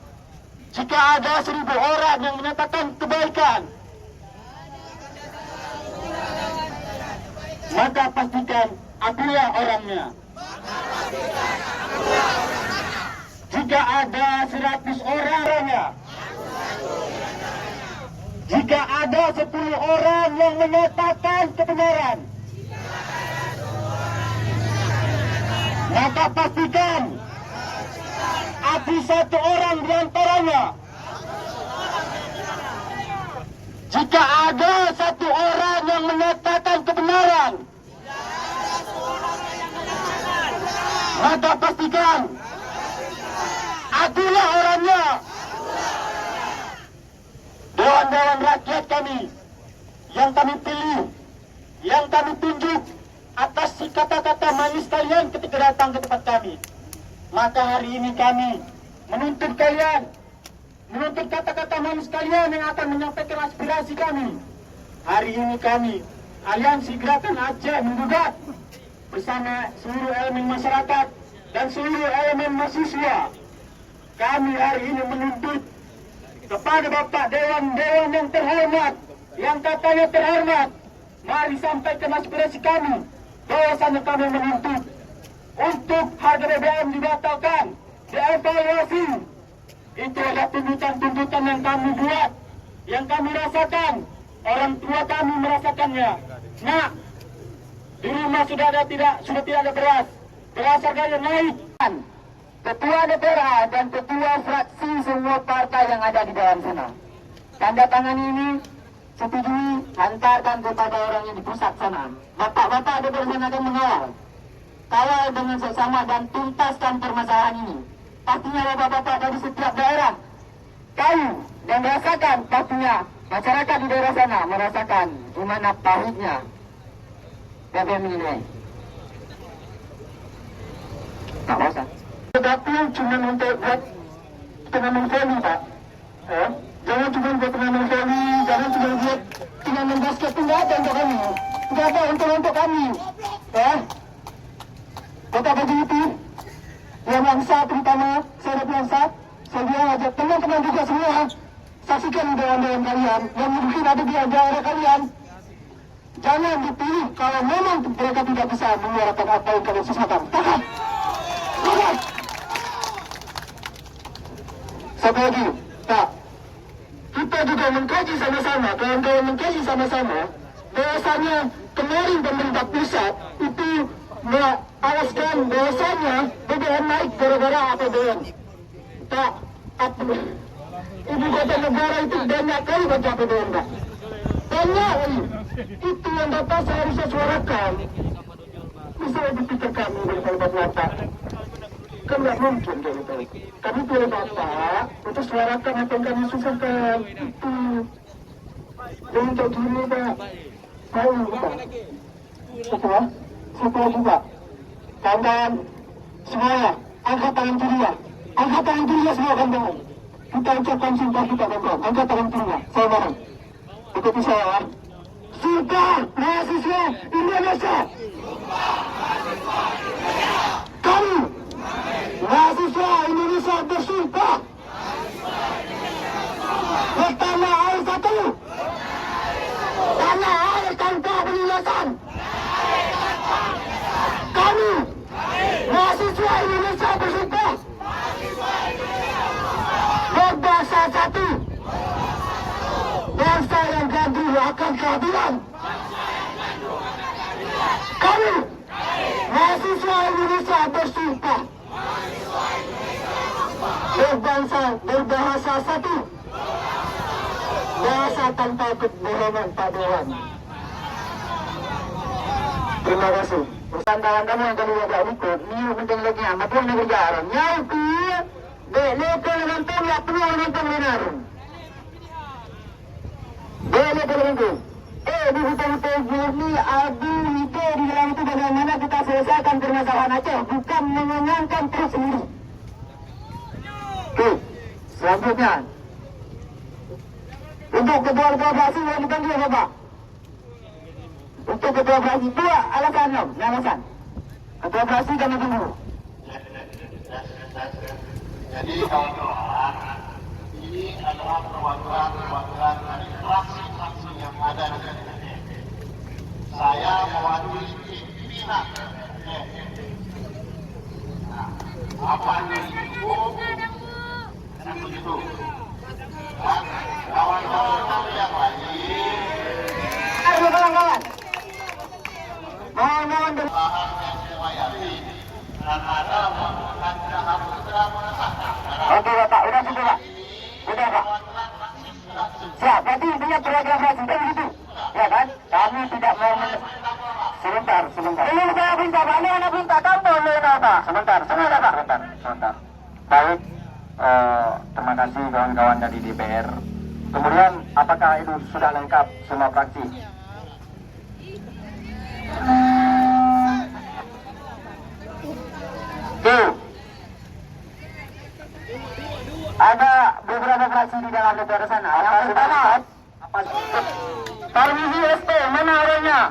Jika ada 1000 orang yang menyatakan kebaikan, maka pastikan akulah orangnya. Jika ada 100 orangnya, jika ada 10 orang yang menyatakan kebenaran, maka pastikan aku 1 orang di antaranya. Jika ada 1 orang yang menyatakan kebenaran, maka pastikan akulah orangnya. Dewan-dewan rakyat kami yang kami pilih, yang kami tunjuk atas si kata-kata manis kalian ketika datang ke tempat kami. Maka hari ini kami menuntut kalian, menuntut kata-kata manis kalian yang akan menyampaikan aspirasi kami. Hari ini kami, Aliansi Gerakan Aceh menggugat bersama seluruh elemen masyarakat dan seluruh elemen mahasiswa. Kami hari ini menuntut kepada Bapak Dewan-Dewan yang terhormat, yang katanya terhormat, mari sampaikan aspirasi kami. Bahwasanya kami menuntut untuk harga BBM dibatalkan, dievaluasi. Itu adalah tuntutan-tuntutan yang kami buat, yang kami rasakan. Orang tua kami merasakannya. Nah, di rumah sudah tidak ada beras harganya naik. Ketua DPR dan ketua fraksi semua partai yang ada di dalam sana, tanda tangan ini setujui, hantarkan kepada orang yang di pusat sana. Bapak-bapak DPR sana akan mengawal, kawal dengan seksama dan tuntaskan permasalahan ini. Pastinya bapak-bapak dari setiap daerah tahu dan merasakan, pastinya masyarakat di daerah sana merasakan gimana pahitnya BBM ini. Tak usah. Tapi cuma untuk buat turnamen voli, Pak. Jangan cuma buat turnamen voli, jangan cuma buat turnamen basket. Tidak ada untuk kami. Tidak ada untuk kami. Kota Baju itu, yang bangsa terutama, saya bangsa, saya bilang aja teman-teman juga semua, saksikan dewan-dewan kalian, yang mungkin ada di daerah kalian. Jangan dipilih kalau memang mereka tidak bisa menyuarakan apa yang kalian sesuaikan. Tahan! Tahan! Satu lagi, Pak, kita juga mengkaji sama-sama, kawan-kawan mengkaji sama-sama, bahwasanya kemarin pemerintah pusat itu mengalaskan bahwasanya BBM naik gara-gara APBN. Pak, ibu kota negara itu banyak kali baca APBN, Pak. Banyak kali. Itu yang Bapak seharusnya suarakan. Bisa dipikir kami dari Bapak. Kan nggak mungkin kayak gitu. Kami boleh Bapak untuk suarakan apa yang kami susahkan. Itu. Jangan kayak gini, Pak. Tahu, Pak. Betul? Satu lagi, Pak. Kawan-kawan semuanya, angkat tangan kirinya. Angkat tangan kirinya semua, kawan-kawan. Kita ucapkan sumpah kita, kawan-kawan. Angkat tangan kirinya. Saya bareng. Ikuti saya, ya. Sumpah mahasiswa Indonesia. Kami mahasiswa Indonesia bersumpah pertama air satu, tanah air tanpa penindasan. Kami mahasiswa Indonesia bersumpah berbangsa satu, bangsa yang gaduh akan keadilan. Kami mahasiswa Indonesia bersumpah berbangsa, berbahasa satu, bahasa tanpa kebohongan paduan. Terima kasih. Pesan-pesan kamu yang kedua tak ikut, ni penting lagi amat pun negara orang. Yang kedua, lekol nonton ya perlu nonton benar. Lekol nonton. Di hutan-hutan murni adu ide di dalam itu bagaimana kita selesaikan permasalahan Aceh, bukan mengenyangkan terus sendiri. Oke, selanjutnya untuk ketua fraksi yang dipanggil Bapak. Untuk ketua fraksi dua alasan dong, alasan. Ketua fraksi kami tunggu. Jadi kawan-kawan, ini adalah perwakilan dari fraksi-fraksi yang ada di sini. Saya mewakili pimpinan. Nah, apa itu? Kan begitu. Dan kawan-kawan yang lain. Ayo kawan-kawan. Mohon Bahan yang dilayani dan ada melakukan jahat segera mengesahkan. Oke Bapak, udah sudah Pak. Udah Pak. Siap, berarti intinya program fraksi kan begitu. Ya kan? Kami tidak mau sebentar. Belum saya minta, Pak. Ini anak minta, kamu boleh apa? Sebentar. Baik, terima kasih kawan-kawan dari DPR. Kemudian, apakah itu sudah lengkap semua fraksi? Ada beberapa fraksi di dalam DPR sana. Yang pertama, Parmisi ST, mana orangnya?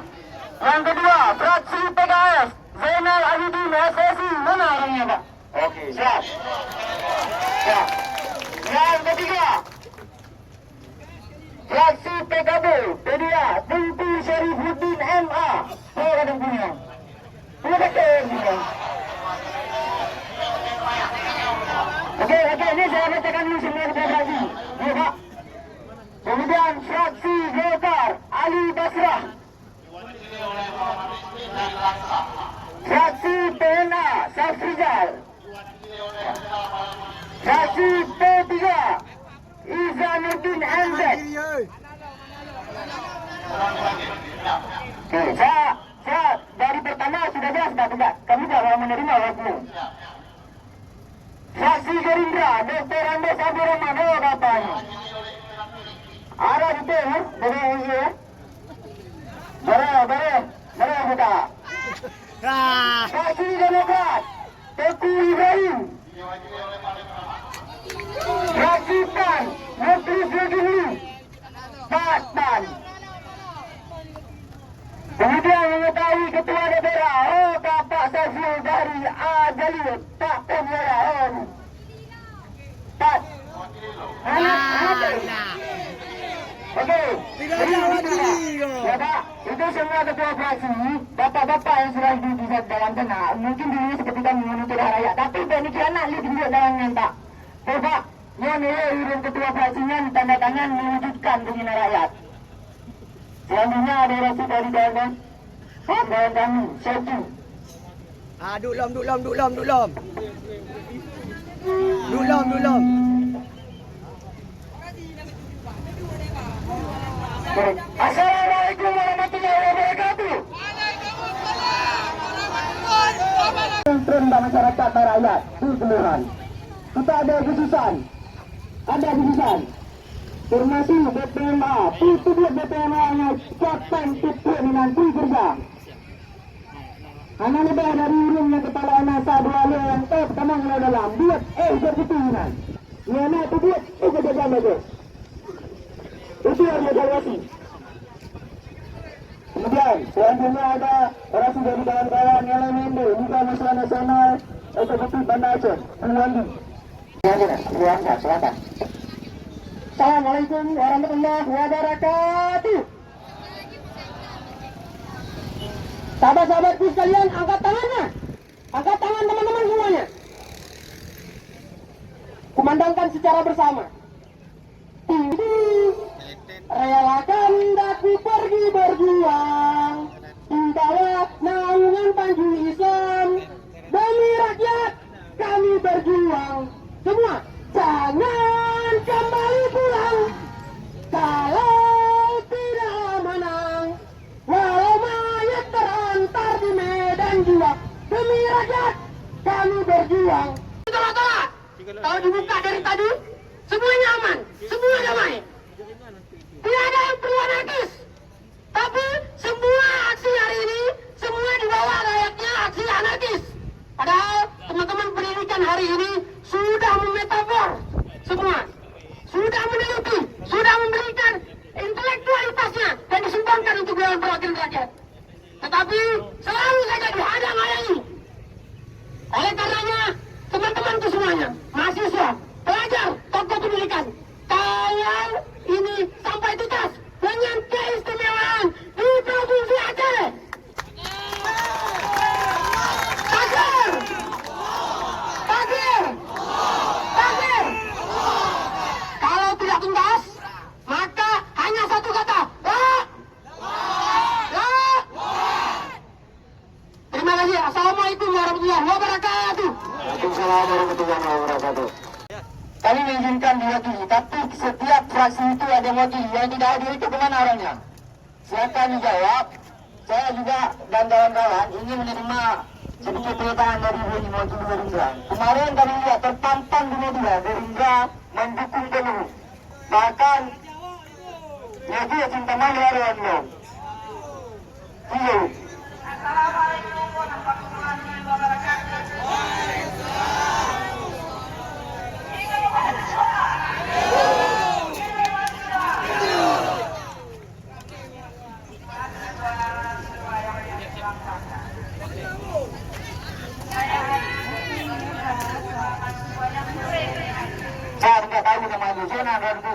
Yang kedua, fraksi PKS, Zainal Abidin SSI, mana orangnya Pak? Oke, siap. Yang ketiga, fraksi PKB, Pedia, Tengku Syarifuddin MA. Oh, ada punya. Punya punya. Oke, ini saya bacakan dulu semua ketua fraksi. Ya, Pak. Kemudian fraksi Golkar, Ali Basrah. Fraksi PNA, Safrizal. Fraksi P3, Izanuddin Hamzat. Oke, saya dari pertama sudah jelas, Pak. Kami tidak menerima waktu. Fraksi Gerindra, Dr. Andes Abdurrahman, katanya. Ada gitu ya, boleh kita. Fraksi Demokrat, Teguh Ibrahim. Fraksi PAN, Muklis Regini, PAN. Kemudian mengetahui ketua DPR, Bapak Safil dari Jalil, Pak Pemuda, Pak. Oke, ya Pak, itu semua ketua fraksi, bapak-bapak yang sudah di dalam sana, mungkin dulu seperti kami menuntut rakyat, tapi demikian nak lihat juga dalamnya Pak. Bapak, mohon izin ketua fraksinya tanda tangan mewujudkan keinginan rakyat. Selanjutnya ada rasa dari dalam kami, satu. Dulam. Assalamualaikum warahmatullahi wabarakatuh. Perintah masyarakat dan rakyat di kelurahan. Kita ada kesusahan. Formasi BPMA, tutup BPMA-nya kapan tutup nanti kerja. Anak lebih dari urungnya kepala anak dua yang pertama mulai dalam buat keturunan. Ini itu buat kerja aja. Itu yang evaluasi. Kemudian selanjutnya ada orasi dari kawan-kawan yang lain juga masalah nasional eksekutif Banda Aceh. Silakan. Assalamualaikum warahmatullahi wabarakatuh. Sahabat-sahabatku sekalian, angkat tangannya. Angkat tangan teman-teman semuanya. Kumandangkan secara bersama. Relakan daku pergi berjuang, tinggallah tapi selalu saja dihadang-hadangi. Oleh karenanya, teman-temanku semuanya, mahasiswa, pelajar, tokoh pendidikan, kalian ini sampai tuntas dengan keistimewaan di Provinsi Aceh. Takbir! Takbir! Takbir! Kalau tidak tuntas, maka hanya satu kata, la! La! Terima kasih. Assalamualaikum warahmatullahi wabarakatuh. Waalaikumsalam warahmatullahi wabarakatuh. Kami mengizinkan diwakili, tapi setiap fraksi itu ada yang wakili. Yang tidak hadir itu kemana orangnya? Silakan dijawab. Saya juga dan kawan-kawan ingin menerima sedikit pernyataan dari Ibu mewakili Gerindra. Kemarin kami lihat terpampang di media Gerindra mendukung penuh. Bahkan media cinta manja Ronlo. Iya. Assalamualaikum warahmatullahi wabarakatuh. Saya tidak tahu nama Ibu Zona Garbu.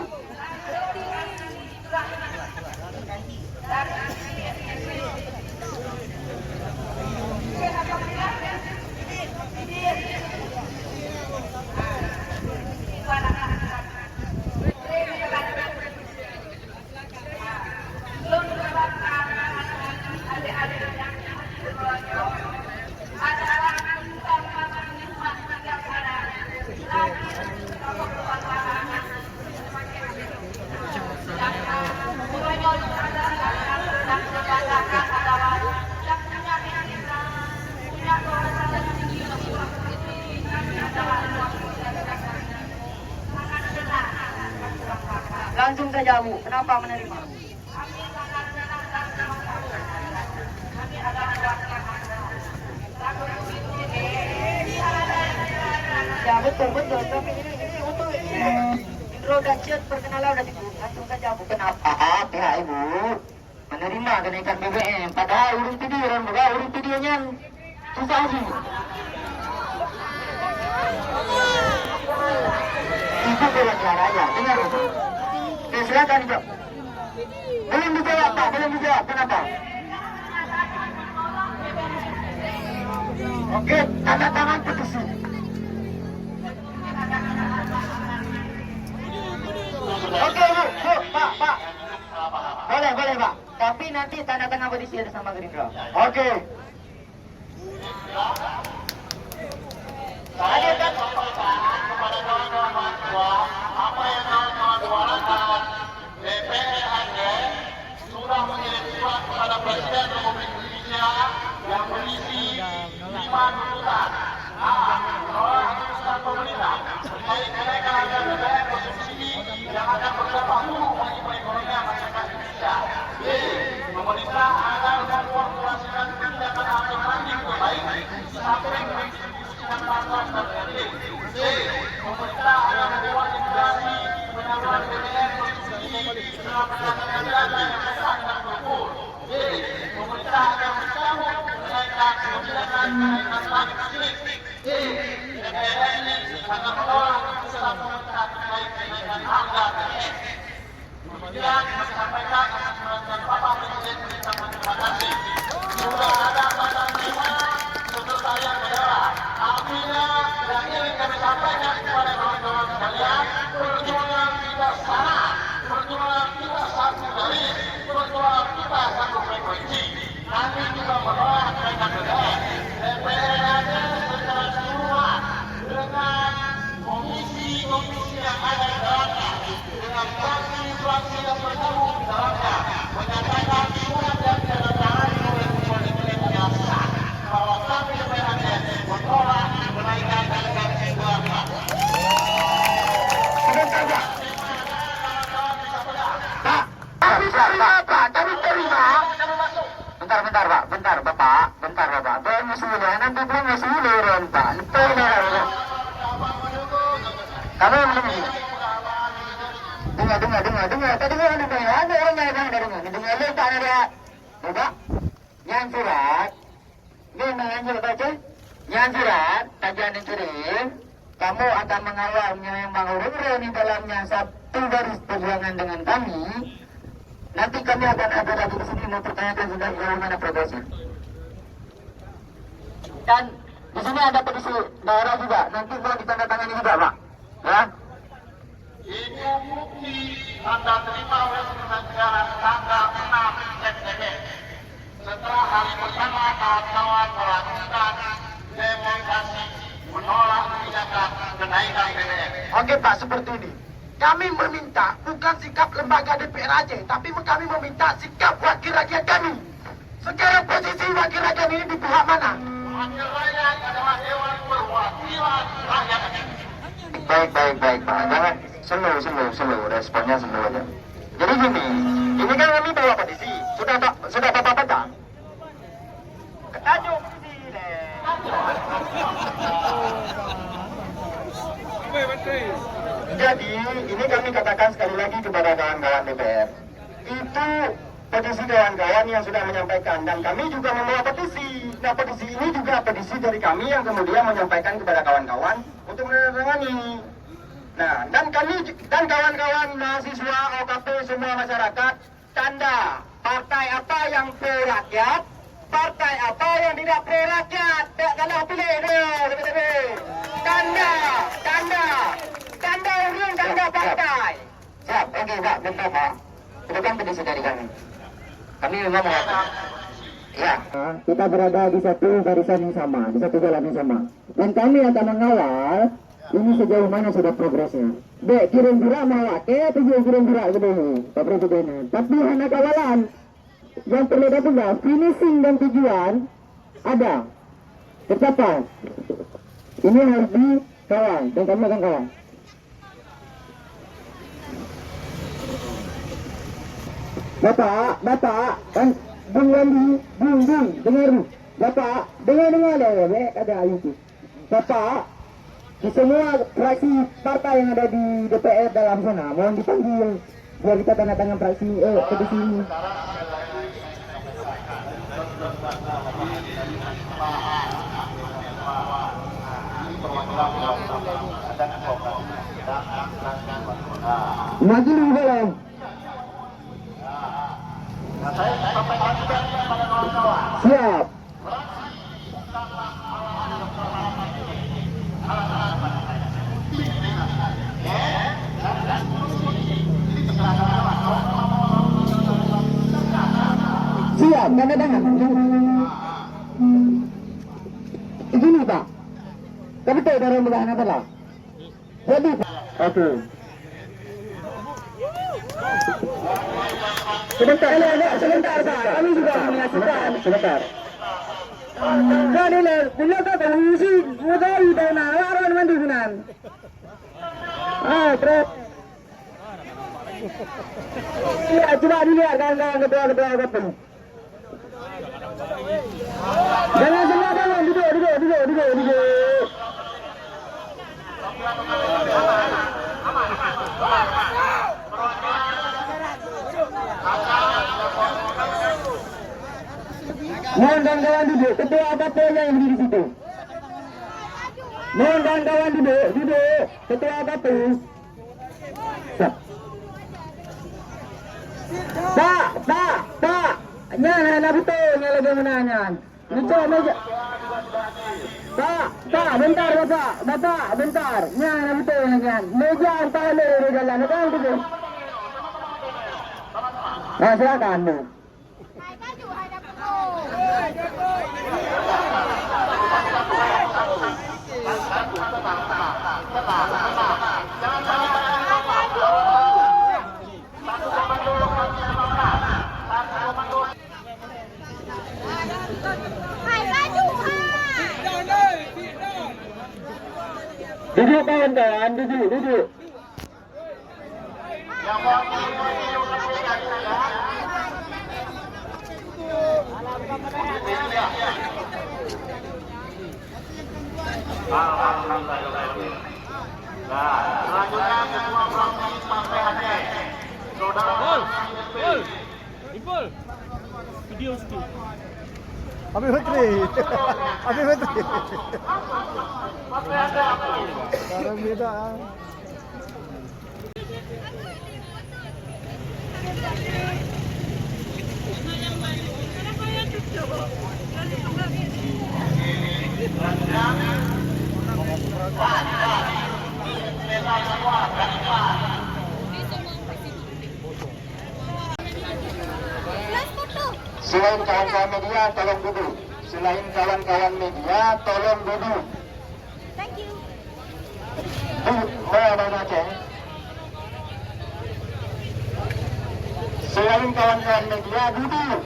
Langsung saja Bu, kenapa menerima? Ya betul, tapi ini untuk interogasi perkenalan udah cukup. Langsung saja Bu, kenapa pihak Ibu menerima kenaikan BBM? Padahal urus pidiran, bukan urus videonya susah sih. Itu bukan caranya, dengar Bu. Oke, silakan jawab. Belum dijawab Pak, belum dijawab. Kenapa? Oke, tanda tangan petisi. Oke Bu, Pak. Boleh Pak. Tapi nanti tanda tangan petisi ada sama Gerindra. Oke. Saya kan kepada kawan-kawan mahasiswa, apa yang kawan-kawan suarakan, DPR Aceh sudah mengirim surat kepada Presiden Republik Indonesia yang berisi 5 tuntutan. Tuntutan pemerintah terkait kenaikan harga BBM bersubsidi yang akan berdampak buruk bagi perekonomian masyarakat Indonesia. B. Pemerintah akan memformulasikan kebijakan alternatif terbaik sampai mendistribusikan bantuan terbaik. C. Pemerintah akan membuat integrasi penyaluran BBM bersubsidi dalam penanganan dana yang besar dan berukur. D. Pemerintah akan mencabut kenaikan kebijakan kenaikan tarif listrik. D. DPR ini akan menolak keputusan pemerintah terkait kenaikan harga BBM. Demikian disampaikan atas perhatian Bapak Presiden. Terima kasih. Sudah ada badan lima sekretariat negara. Artinya yang ingin kami sampaikan kepada kawan-kawan sekalian, perjuangan kita sama, perjuangan kita satu garis, perjuangan kita satu frekuensi. Kami juga menolak kenaikan BBM. DPR ada secara keseluruhan dengan komisi-komisi yang ada di dalamnya, dengan fraksi yang bergabung di dalamnya, menyatakan surat yang ditandatangani oleh Ketua DPR yang sah bahwa kami DPR menolak kenaikan harga BBM. Sebentar Pak. Pak, kami terima. Bentar Bapak. Belum mesulih, nanti belum mesulih Pak. Itu kami belum. Dengar. Tadi gua ada orang yang dengar. Dengar lu tak ada. Bapak. Nyan surat, ini menganjur baca. Nyan surat, kajian dikirim. Kamu akan mengawal yang mengurusi di dalamnya satu garis perjuangan dengan kami. Nanti kami akan ada lagi di sini mempertanyakan sudah bagaimana progresnya. Dan di sini ada petisi daerah juga. Nanti mau ditandatangani juga, Pak. Ya. Ini bukti tanda terima oleh Kementerian tanggal 6 September. Setelah hari pertama kawan-kawan melakukan demonstrasi menolak kebijakan kenaikan BBM. Oke Pak, seperti ini. Kami meminta bukan sikap lembaga DPR aja, tapi kami meminta sikap wakil rakyat kami. Sekarang posisi wakil rakyat ini di pihak mana? Wakil rakyat adalah dewan perwakilan rakyat. Baik Pak. Jangan slow, responnya slow aja. Jadi gini, ini kan kami bawa petisi. Sudah Bapak baca? Tajuk petisi Jadi ini kami katakan sekali lagi kepada kawan-kawan DPR. Itu petisi kawan-kawan yang sudah menyampaikan dan kami juga membawa petisi. Nah petisi ini juga petisi dari kami yang kemudian menyampaikan kepada kawan-kawan untuk menandatangani. Nah dan kawan-kawan mahasiswa OKP semua masyarakat tanda partai apa yang pro rakyat, partai apa yang tidak pro rakyat. Kalau pilih tanda urun tanda partai. Siap, oke Pak, bentar Pak. Itu kan petisi dari kami. Kami memang mengatakan ya, kita berada di satu barisan yang sama, di satu jalan yang sama. Dan kami akan mengawal ini sejauh mana sudah progresnya. Kira-kira mau atau kira-kira begini, Pak Presiden. Tapi hanya kawalan. Yang perlu juga finishing dan tujuan ada. Tercapai. Ini harus dikawal dan kami akan kawal. Bapak, kan Bung Wandi, Bung, dengar. Bapak, dengar ada itu. Bapak, di semua fraksi partai yang ada di DPR dalam sana, mohon dipanggil biar kita tanda tangan fraksi petisi ini. Maju dulu dong. Siap. Siap, tanda tangan. Begini Pak, tapi tahu dari mudahan apa lah? Jadi, oke. Sebentar Pak, kami juga menyaksikan. Sebentar. Nah, bila kata usi, mudah dan lawan mandinan. Terus. Iya, coba dilihat kawan-kawan ketua. Jangan semua bangun, duduk. Mohon kawan-kawan duduk, ketua apa yang berdiri di situ. Mohon kawan-kawan duduk, ketua apa tuh. Pak. Nyala betul, nyala bagaimana? Lucu meja. Pak, bentar Bapak, bentar. Nyala betul kan. Meja antara di jalan kan gitu. Nah, silakan Bu. Duduk kawan-kawan, duduk. Nah, selanjutnya ketua fraksi Partai Aceh, Saudara Ipul, video sedikit. Habib Menteri. Habib Menteri. Sekarang beda. Selain kawan-kawan media, tolong duduk. Selain kawan-kawan media, tolong duduk. Thank you. Mana Aceh? Selain kawan-kawan media, duduk.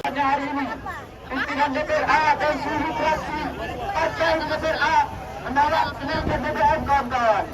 Pada hari ini, pimpinan DPRA dan seluruh fraksi partai DPRA menolak kenaikan BBM, kawan-kawan.